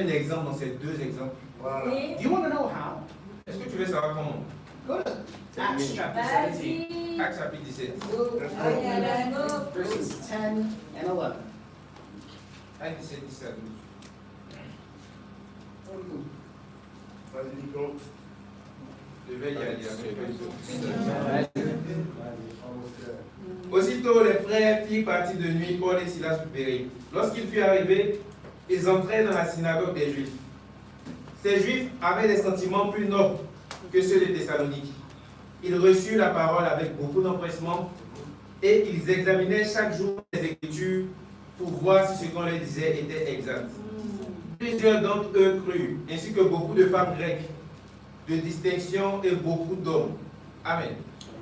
un exemple dans ces deux exemples? Voilà. Oui. Do you want to know how? Est-ce que tu veux savoir comment? Go to Acts chapter 17, Vas-y. Acte chapitre 17. Allez, allez, go. verses 10 and 11. Acte 17, 10 à 12. Vas-y, Nico. Je vais y aller. Aussitôt, les frères firent partir de nuit Paul et Silas pour Périple. Lorsqu'ils furent arrivés, ils entrèrent dans la synagogue des Juifs. Ces Juifs avaient des sentiments plus nobles que ceux des Thessaloniques. Ils reçurent la parole avec beaucoup d'empressement et ils examinaient chaque jour les Écritures pour voir si ce qu'on leur disait était exact. Plusieurs d'entre eux crurent, ainsi que beaucoup de femmes grecques de distinction et beaucoup d'hommes. Amen.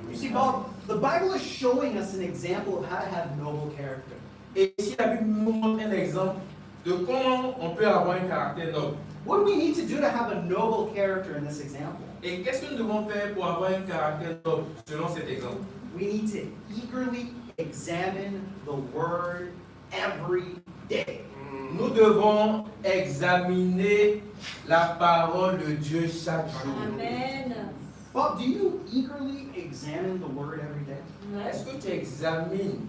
You see, Bob, the Bible is showing us an example of how to have noble character. Et ici, la Bible nous montre un exemple de comment on peut avoir un caractère noble. What do we need to do to have a noble character in this example? Et qu'est-ce que nous devons faire pour avoir un caractère noble selon cet exemple? We need to eagerly examine the Word every day. Nous devons examiner la parole de Dieu chaque jour. Amen. Bob, do you eagerly examine the Word every day? Ouais. Est-ce que tu examines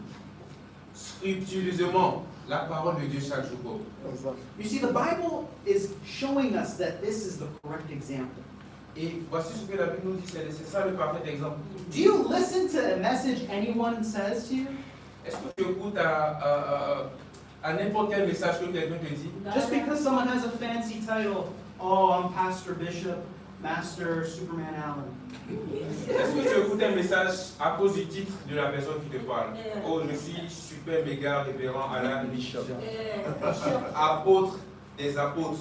scrupuleusement la parole de Dieu chaque jour? You see, the Bible is showing us that this is the correct example. Et voici ce que la Bible nous dit, c'est ça le parfait exemple. Do you listen to a message anyone says to you? Est-ce que tu écoutes à n'importe quel message que quelqu'un te dit? Just because someone has a fancy title, oh, I'm Pastor Bishop, Master Superman Allen. Est-ce que tu écoutes un message à cause du titre de la personne qui te parle? Oh, je suis super méga révérend Alain Bishop, apôtre des apôtres.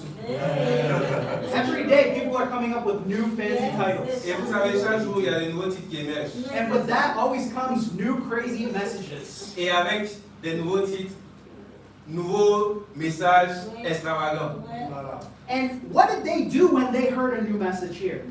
Every day, people are coming up with new fancy titles. Et vous savez, chaque jour, il y a des nouveaux titres qui émergent. And with that always comes new crazy messages. Et avec des nouveaux titres, nouveaux messages extravagants. Voilà. And what did they do when they heard a new message here?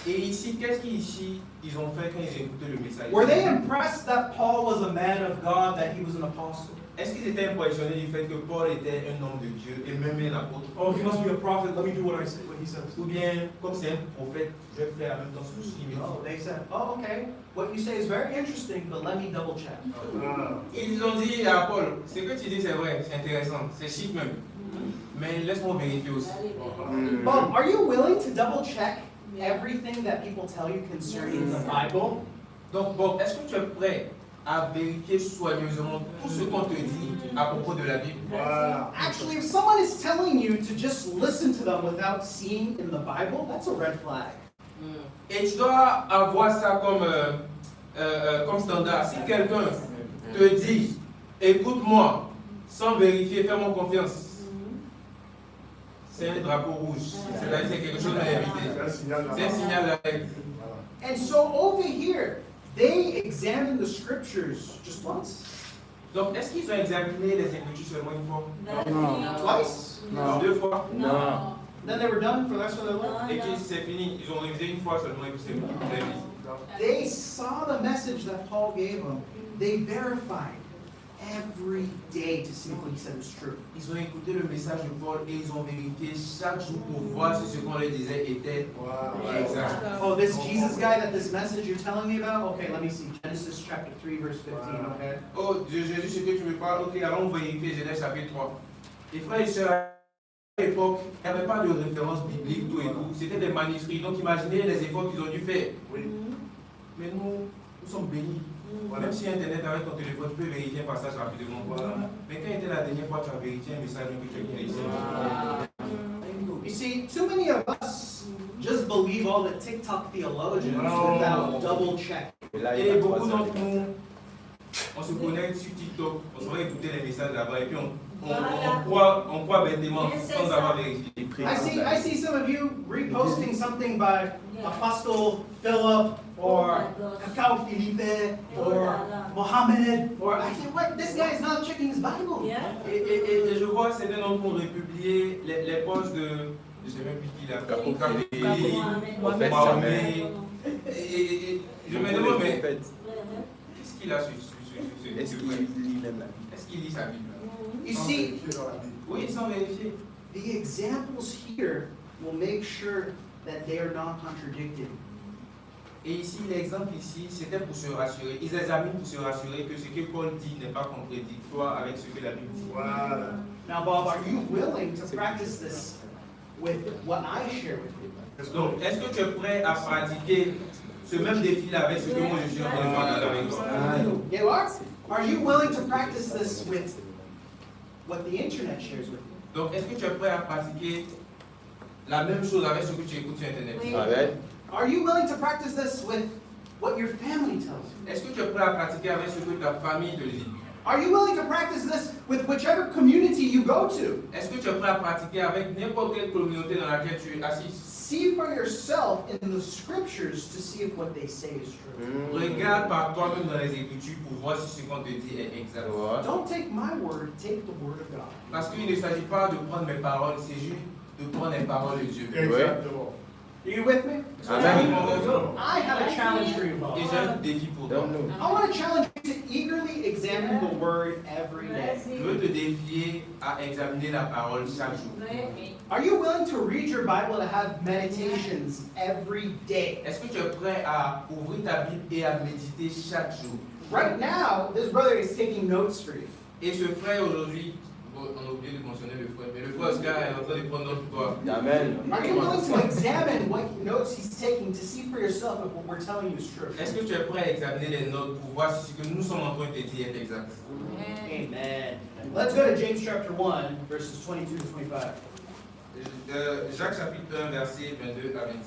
Et ici, qu'est-ce qu'ils ont fait quand ils écoutaient le message? Were they impressed that Paul was a man of God, that he was an apostle? Est-ce qu'ils étaient impressionnés du fait que Paul était un homme de Dieu et même un apôtre? Oh, he must be a prophet. Let me do what he says. Ou bien, comme c'est un prophète, je vais faire en même temps ce qu'il me Oh, dit. they said, oh, okay. What you say is very interesting, but let me double check. Voilà. Ils ont dit à Paul, ce que tu dis c'est vrai, c'est intéressant, c'est chic même. Mais laisse-moi vérifier aussi. Bob, are you willing to double check everything that people tell you concerning the Bible? Donc Bob, est-ce que tu es prêt à vérifier soigneusement tout ce qu'on te dit à propos de la Bible? Voilà. Actually, if someone is telling you to just listen to them without seeing in the Bible, that's a red flag. Et tu dois avoir ça comme standard. Si quelqu'un te dit, écoute-moi, sans vérifier, fais-moi confiance, c'est un drapeau rouge. C'est-à-dire que c'est quelque chose à C'est éviter. un signal C'est un signal d'alerte. Voilà. And so over here, they examined the scriptures just once, Donc, est-ce qu'ils ont examiné les Écritures seulement une fois? twice, Deux fois? Non. then they were done for the rest of their life. Et que c'est fini. Ils ont révisé une fois seulement et puis c'est fini. They saw the message that Paul gave them. They verified every day to see if what he said was true. Ils ont écouté le message de Paul et ils ont vérifié chaque jour pour voir si ce qu'on leur disait était Voilà. exact. Oh, this Jesus guy that this message you're telling me about? Okay, let me see. Genesis chapter 3, verse 15, okay? Oh, de Jésus, ce que tu me parles, ok, allons vérifier Genèse chapitre 3. Et frères et sœurs, à l'époque, il n'y avait pas de référence biblique, tout et tout. C'était des manuscrits. Donc imaginez les efforts qu'ils ont dû faire. Oui. Mais nous sommes bénis. Voilà. Même si Internet avec ton téléphone, tu peux vérifier un passage rapidement. Voilà. Mais quand était la dernière fois que tu as vérifié un message que tu as écrit ici? You see, too many of us just believe all the TikTok theologians No. without double check. Et beaucoup d'entre nous, on se connecte sur TikTok, on se va écouter les messages là-bas et puis on croit bêtement sans avoir vérifié. I see some of you reposting something by Apostle Philip or Cacao Felipe or Mohammed or I say, what? This guy is not checking his Bible. Et je vois certains d'entre vous republier les posts de, je ne sais même plus qui l'a fait, Mohamed. Et je me demande, mais qu'est-ce qu'il a sur ce Est-ce qu'il lit même la Bible? Est-ce qu'il lit sa Bible? You Sans see, vérifier dans la Bible. Oui, sans vérifier. the examples here will make sure that they are not contradicted. Et ici, l'exemple ici, c'était pour se rassurer. Ils examinent pour se rassurer que ce que Paul dit n'est pas contradictoire avec ce que la Bible dit. Voilà. Now, Bob, are you willing to practice this with what I share with you? Donc, est-ce que tu es prêt à pratiquer ce même défi-là avec ce que moi je suis en train de faire avec toi? You are? Are you willing to practice this with what the internet shares with you? Donc, est-ce que tu es prêt à pratiquer la même chose avec ce que tu écoutes sur Internet? Oui. Amen. Are you willing to practice this with what your family tells you? Est-ce que tu es prêt à pratiquer avec ce que ta famille te dit? Are you willing to practice this with whichever community you go to? Est-ce que tu es prêt à pratiquer avec n'importe quelle communauté dans laquelle tu es assis? See for yourself in the scriptures to see if what they say is true. Regarde par toi-même dans les Écritures pour voir si ce qu'on te dit est exact. Don't take my word, take the word of God. Parce qu'il ne s'agit pas de prendre mes paroles, c'est juste de prendre les paroles de Dieu. Exactement. Are you with me? Amen. I have a challenge for you, Et Bob. j'ai un défi pour toi. Donne-nous. I want to challenge you to eagerly examine the word every day. Je veux te défier à examiner la parole chaque jour. Are you willing to read your Bible to have meditations every day? Est-ce que tu es prêt à ouvrir ta Bible et à méditer chaque jour? Right now, this brother is taking notes for you. Et ce frère aujourd'hui, On a oublié de mentionner le frère. Mais le frère Oscar est en train de prendre note pour toi. Amen. Are you willing to examine what notes he's taking to see for yourself if what we're telling you is true? Est-ce que tu es prêt à examiner les notes pour voir si ce que nous sommes en train de te dire est exact? Amen. Let's go to James chapter 1, verses 22 to 25. Jacques chapitre 1, verset 22 à 25.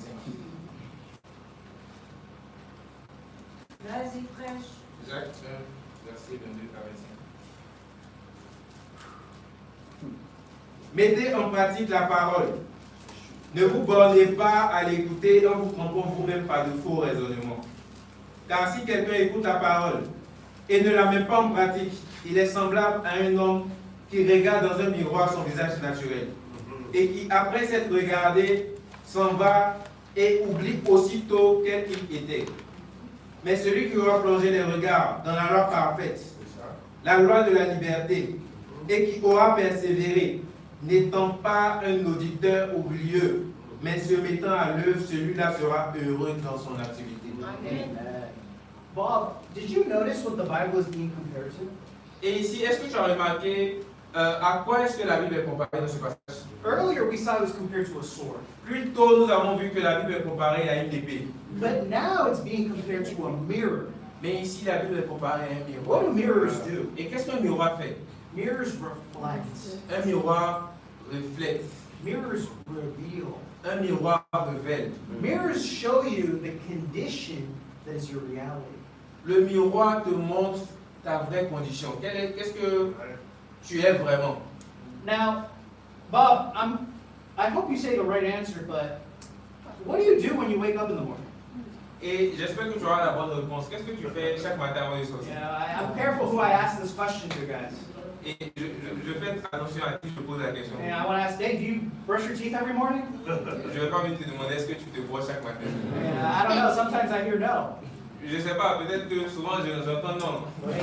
Vas-y, prêche. Jacques 1, verset 22 à 25. Mettez en pratique la parole. Ne vous bornez pas à l'écouter en vous trompant vous-même par de faux raisonnements. Car si quelqu'un écoute la parole et ne la met pas en pratique, il est semblable à un homme qui regarde dans un miroir son visage naturel et qui, après s'être regardé, s'en va et oublie aussitôt quel il était. Mais celui qui aura plongé les regards dans la loi parfaite, la loi de la liberté, et qui aura persévéré, n'étant pas un auditeur oublieux, mais se mettant à l'œuvre, celui-là sera heureux dans son activité. Amen. Bob, did you notice what the Bible is being compared to? Et ici, est-ce que tu as remarqué à quoi est-ce que la Bible est comparée dans ce passage? Earlier we saw it was compared to a sword, Plus tôt, nous avons vu que la Bible est comparée à une épée. but now it's being compared to a mirror. Mais ici, la Bible est comparée à un miroir. What do mirrors do? Et qu'est-ce qu'un miroir fait? Mirrors reflect. Un miroir reflète. Mirrors reveal. Un miroir révèle. Mirrors show you the condition that is your reality. Le miroir te montre ta vraie condition. Qu'est-ce que tu es vraiment? Now, Bob, I hope you say the right answer, but what do you do when you wake up in the morning? Et j'espère que tu auras la bonne réponse. Qu'est-ce que tu fais chaque matin avant de sortir? I'm careful who I ask this question to, guys. Et je fais attention à qui je pose la question. And I want to ask Dave, do you brush your teeth every morning? Je ne vais pas venir te demander est-ce que tu te brosses chaque matin. I don't know. Sometimes I hear no. Je ne sais pas, peut-être que souvent j'entends non. We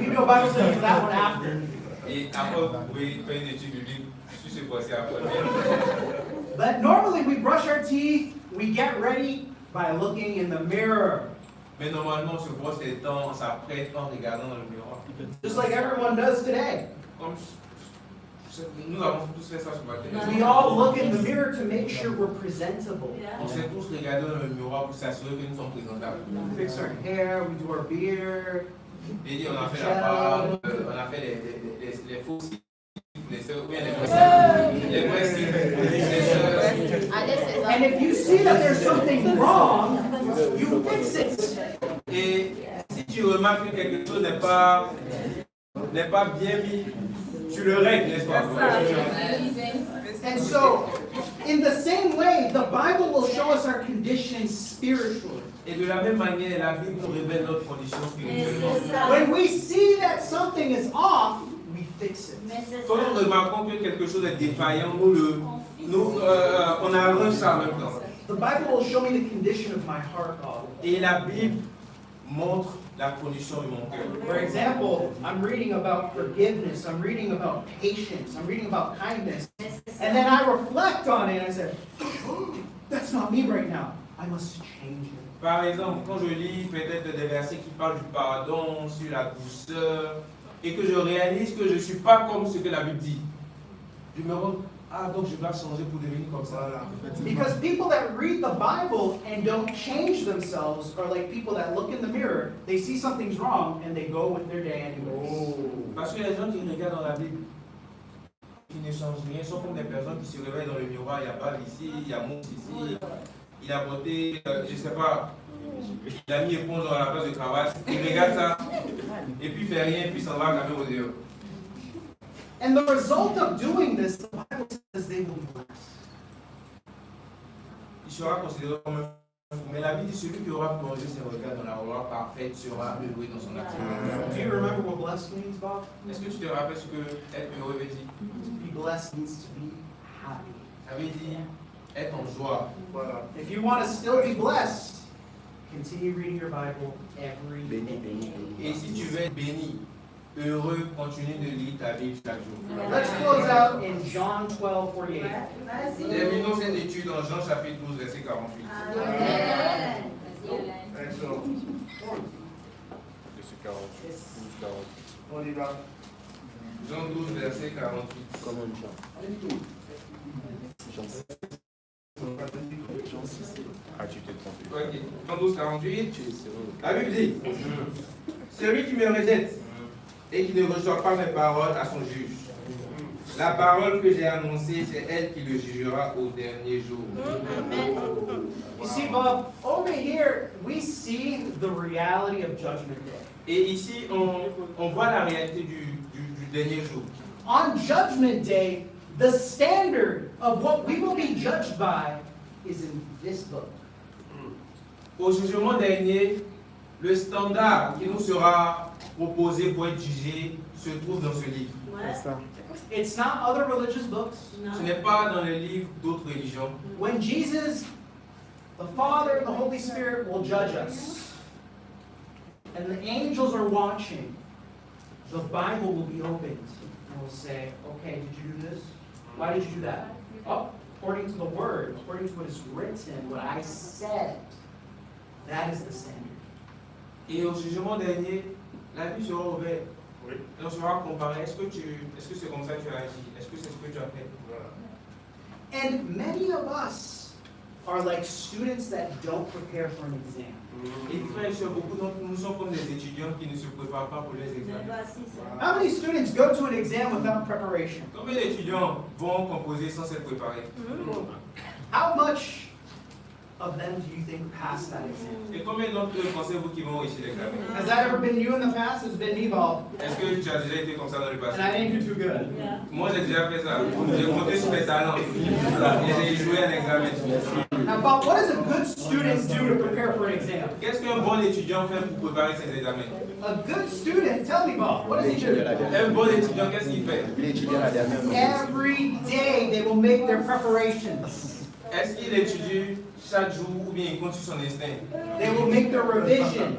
can do a Bible study for that one after. Et après, vous pouvez faire une étude biblique sur ce procès après. But normally we brush our teeth, we get ready by looking in the mirror. Mais normalement, on se brosse les dents, on s'apprête en regardant dans le miroir. Just like everyone does today. Comme nous avons tous fait ça ce matin. We all look in the mirror to make sure we're presentable. On s'est tous regardés dans le miroir pour s'assurer que nous sommes présentables. We fix our hair, we do our beard. Et on a fait la barbe, on a fait les faux cils, les sœurs, ou bien les vrais cils, les sœurs. Allez, And if you see that there's something wrong, you fix it. Et si tu remarques que quelque chose n'est pas bien mis, tu le règles, n'est-ce pas? And so, in the same way, the Bible will show us our condition spiritually. Et de la même manière, la Bible nous révèle notre condition spirituellement. When we see that something is off, we fix it. Quand nous remarquons que quelque chose est défaillant, on arrange ça en même temps. The Bible will show me the condition of my heart, God. Et la Bible montre la condition de mon cœur. For example, I'm reading about forgiveness, I'm reading about patience, I'm reading about kindness, and then I reflect on it and I say, that's not me right now. I must change it. Par exemple, quand je lis peut-être des versets qui parlent du pardon, sur la douceur, et que je réalise que je ne suis pas comme ce que la Bible dit, je me rends, donc je dois changer pour devenir comme ça. Because people that read the Bible and don't change themselves are like people that look in the mirror, they see something's wrong, and they go with their day anyways. Parce que les gens qui regardent dans la Bible, qui ne changent rien, sont comme des personnes qui se réveillent dans le miroir, il y a balle ici, il y a mousse ici, il a porté, je ne sais pas, il a mis éponge dans la place de travail, il regarde ça, et puis il fait rien, et puis il s'en va quand même au dehors. And the result of doing this, the Bible says they will be blessed. Il sera considéré comme un fou, mais la Bible dit celui qui aura plongé ses regards dans la loi parfaite sera heureux dans son activité. Do you remember what blessed means, Bob? Est-ce que tu te rappelles ce que être heureux veut dire? To be blessed means to be happy. Ça veut dire être en joie. Voilà. If you want to still be blessed, continue reading your Bible every day. Et si tu veux être béni, heureux, continue de lire ta Bible chaque jour. Let's close out in John 12:48. Terminons cette étude dans Jean chapitre 12, verset 48. Excellent. On y va. Jean 12, verset 48. Comme un Jean. Jean 6. Ah, tu t'es trompé. Ok. Jean 12, 48. Tu es sur La Bible dit, celui qui me rejette et qui ne reçoit pas mes paroles à son juge. La parole que j'ai annoncée, c'est elle qui le jugera au dernier jour. You see, Bob, over here, we see the reality of Judgment Day. Et ici, on voit la réalité du dernier jour. On Judgment Day, the standard of what we will be judged by is in this book. Au jugement dernier, le standard qui nous sera proposé pour être jugé se trouve dans ce livre. It's not other religious books. Ce n'est pas dans les livres d'autres religions. When Jesus, the Father, and the Holy Spirit will judge us, and the angels are watching, the Bible will be opened and will say, okay, did you do this? Why did you do that? Oh, according to the Word, according to what is written, what I said, that is the standard. Et au jugement dernier, la Bible sera ouverte. Oui. Et on sera comparé. Est-ce que c'est comme ça que tu as agi? Est-ce que c'est ce que tu as fait? Voilà. And many of us are like students that don't prepare for an exam. Et frères et sœurs, beaucoup d'entre nous sommes comme des étudiants qui ne se préparent pas pour les examens. How many students go to an exam without preparation? Combien d'étudiants vont composer sans s'être préparés? How much of them do you think pass that exam? Et combien d'entre eux pensez-vous qui vont réussir l'examen? Has that ever been you in the past? It's been me, Bob. Est-ce que tu as déjà été comme ça dans le passé? And I didn't do too good. Moi, j'ai déjà fait ça. J'ai compté sur mes talents. Et j'ai joué un examen. Now, Bob, what does a good student do to prepare for an exam? Qu'est-ce qu'un bon étudiant fait pour préparer ses examens? A good student, tell me, Bob, what does he do? Un bon étudiant, qu'est-ce qu'il fait? Il étudie à la dernière minute. Every day they will make their preparations. Est-ce qu'il étudie chaque jour ou bien il continue son instinct? They will make their revision.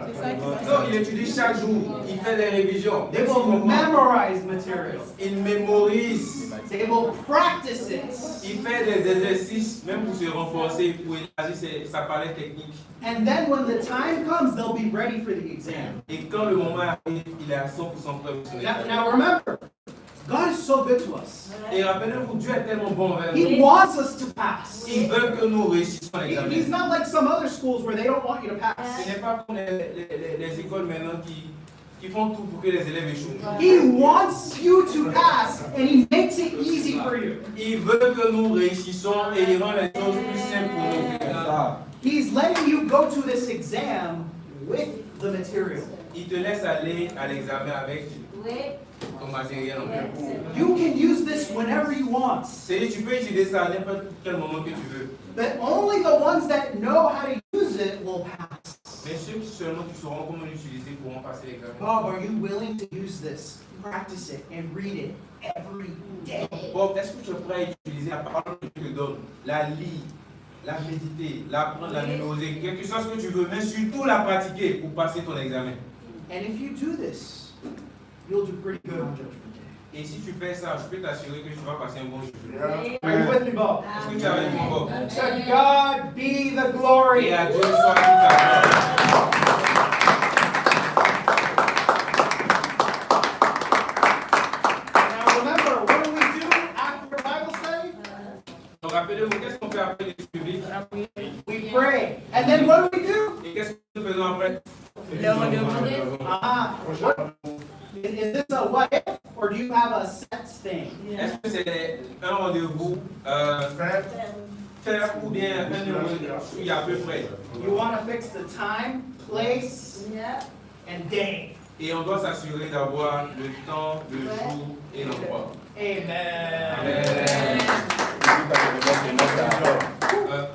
Non, il étudie chaque jour. Il fait des révisions. They will memorize material. Il mémorise. They will practice it. Il fait des exercices, même pour se renforcer, pour élargir sa palette technique. And then when the time comes, they'll be ready for the exam. Et quand le moment arrive, il est à 100% prêt pour son examen. Now remember, God is so good to us. Et rappelez-vous, Dieu est tellement bon envers nous. He wants us to pass. Il veut que nous réussissions l'examen. He's not like some other schools where they don't want you to pass. Ce n'est pas comme les écoles maintenant qui font tout pour que les élèves échouent. He wants you to pass, and He makes it easy for you. Il veut que nous réussissions et il rend les choses plus simples pour nous. He's letting you go to this exam with the material. Il te laisse aller à l'examen avec ton matériel en main. You can use this whenever you want, C'est-à-dire, tu peux utiliser ça à n'importe quel moment que tu veux. but only the ones that know how to use it will pass. Mais ceux qui seulement qui sauront comment l'utiliser pourront passer l'examen. Bob, are you willing to use this? Practice it and read it every day. Bob, est-ce que tu es prêt à utiliser la parole que tu te donnes, la lire, la méditer, l'apprendre, la mémoriser, quelque chose que tu veux, mais surtout la pratiquer pour passer ton examen? And if you do this, you'll do pretty good on Judgment Day. Et si tu fais ça, je peux t'assurer que tu vas passer un bon jugement. Are you with me, Bob? Est-ce que tu as avec moi, Bob? To God be the glory. Et à Dieu soit toute la gloire. Now remember, what do we do after Bible study? Donc rappelez-vous, qu'est-ce qu'on fait après l'étude biblique? We pray. And then what do we do? Et qu'est-ce que nous faisons après? What? Is this a what if, or do you have a set thing? Est-ce que c'est un rendez-vous faire ou bien un numéro à peu près? You want to fix the time, place, and day. Et on doit s'assurer d'avoir le temps, le jour et l'endroit. Amen.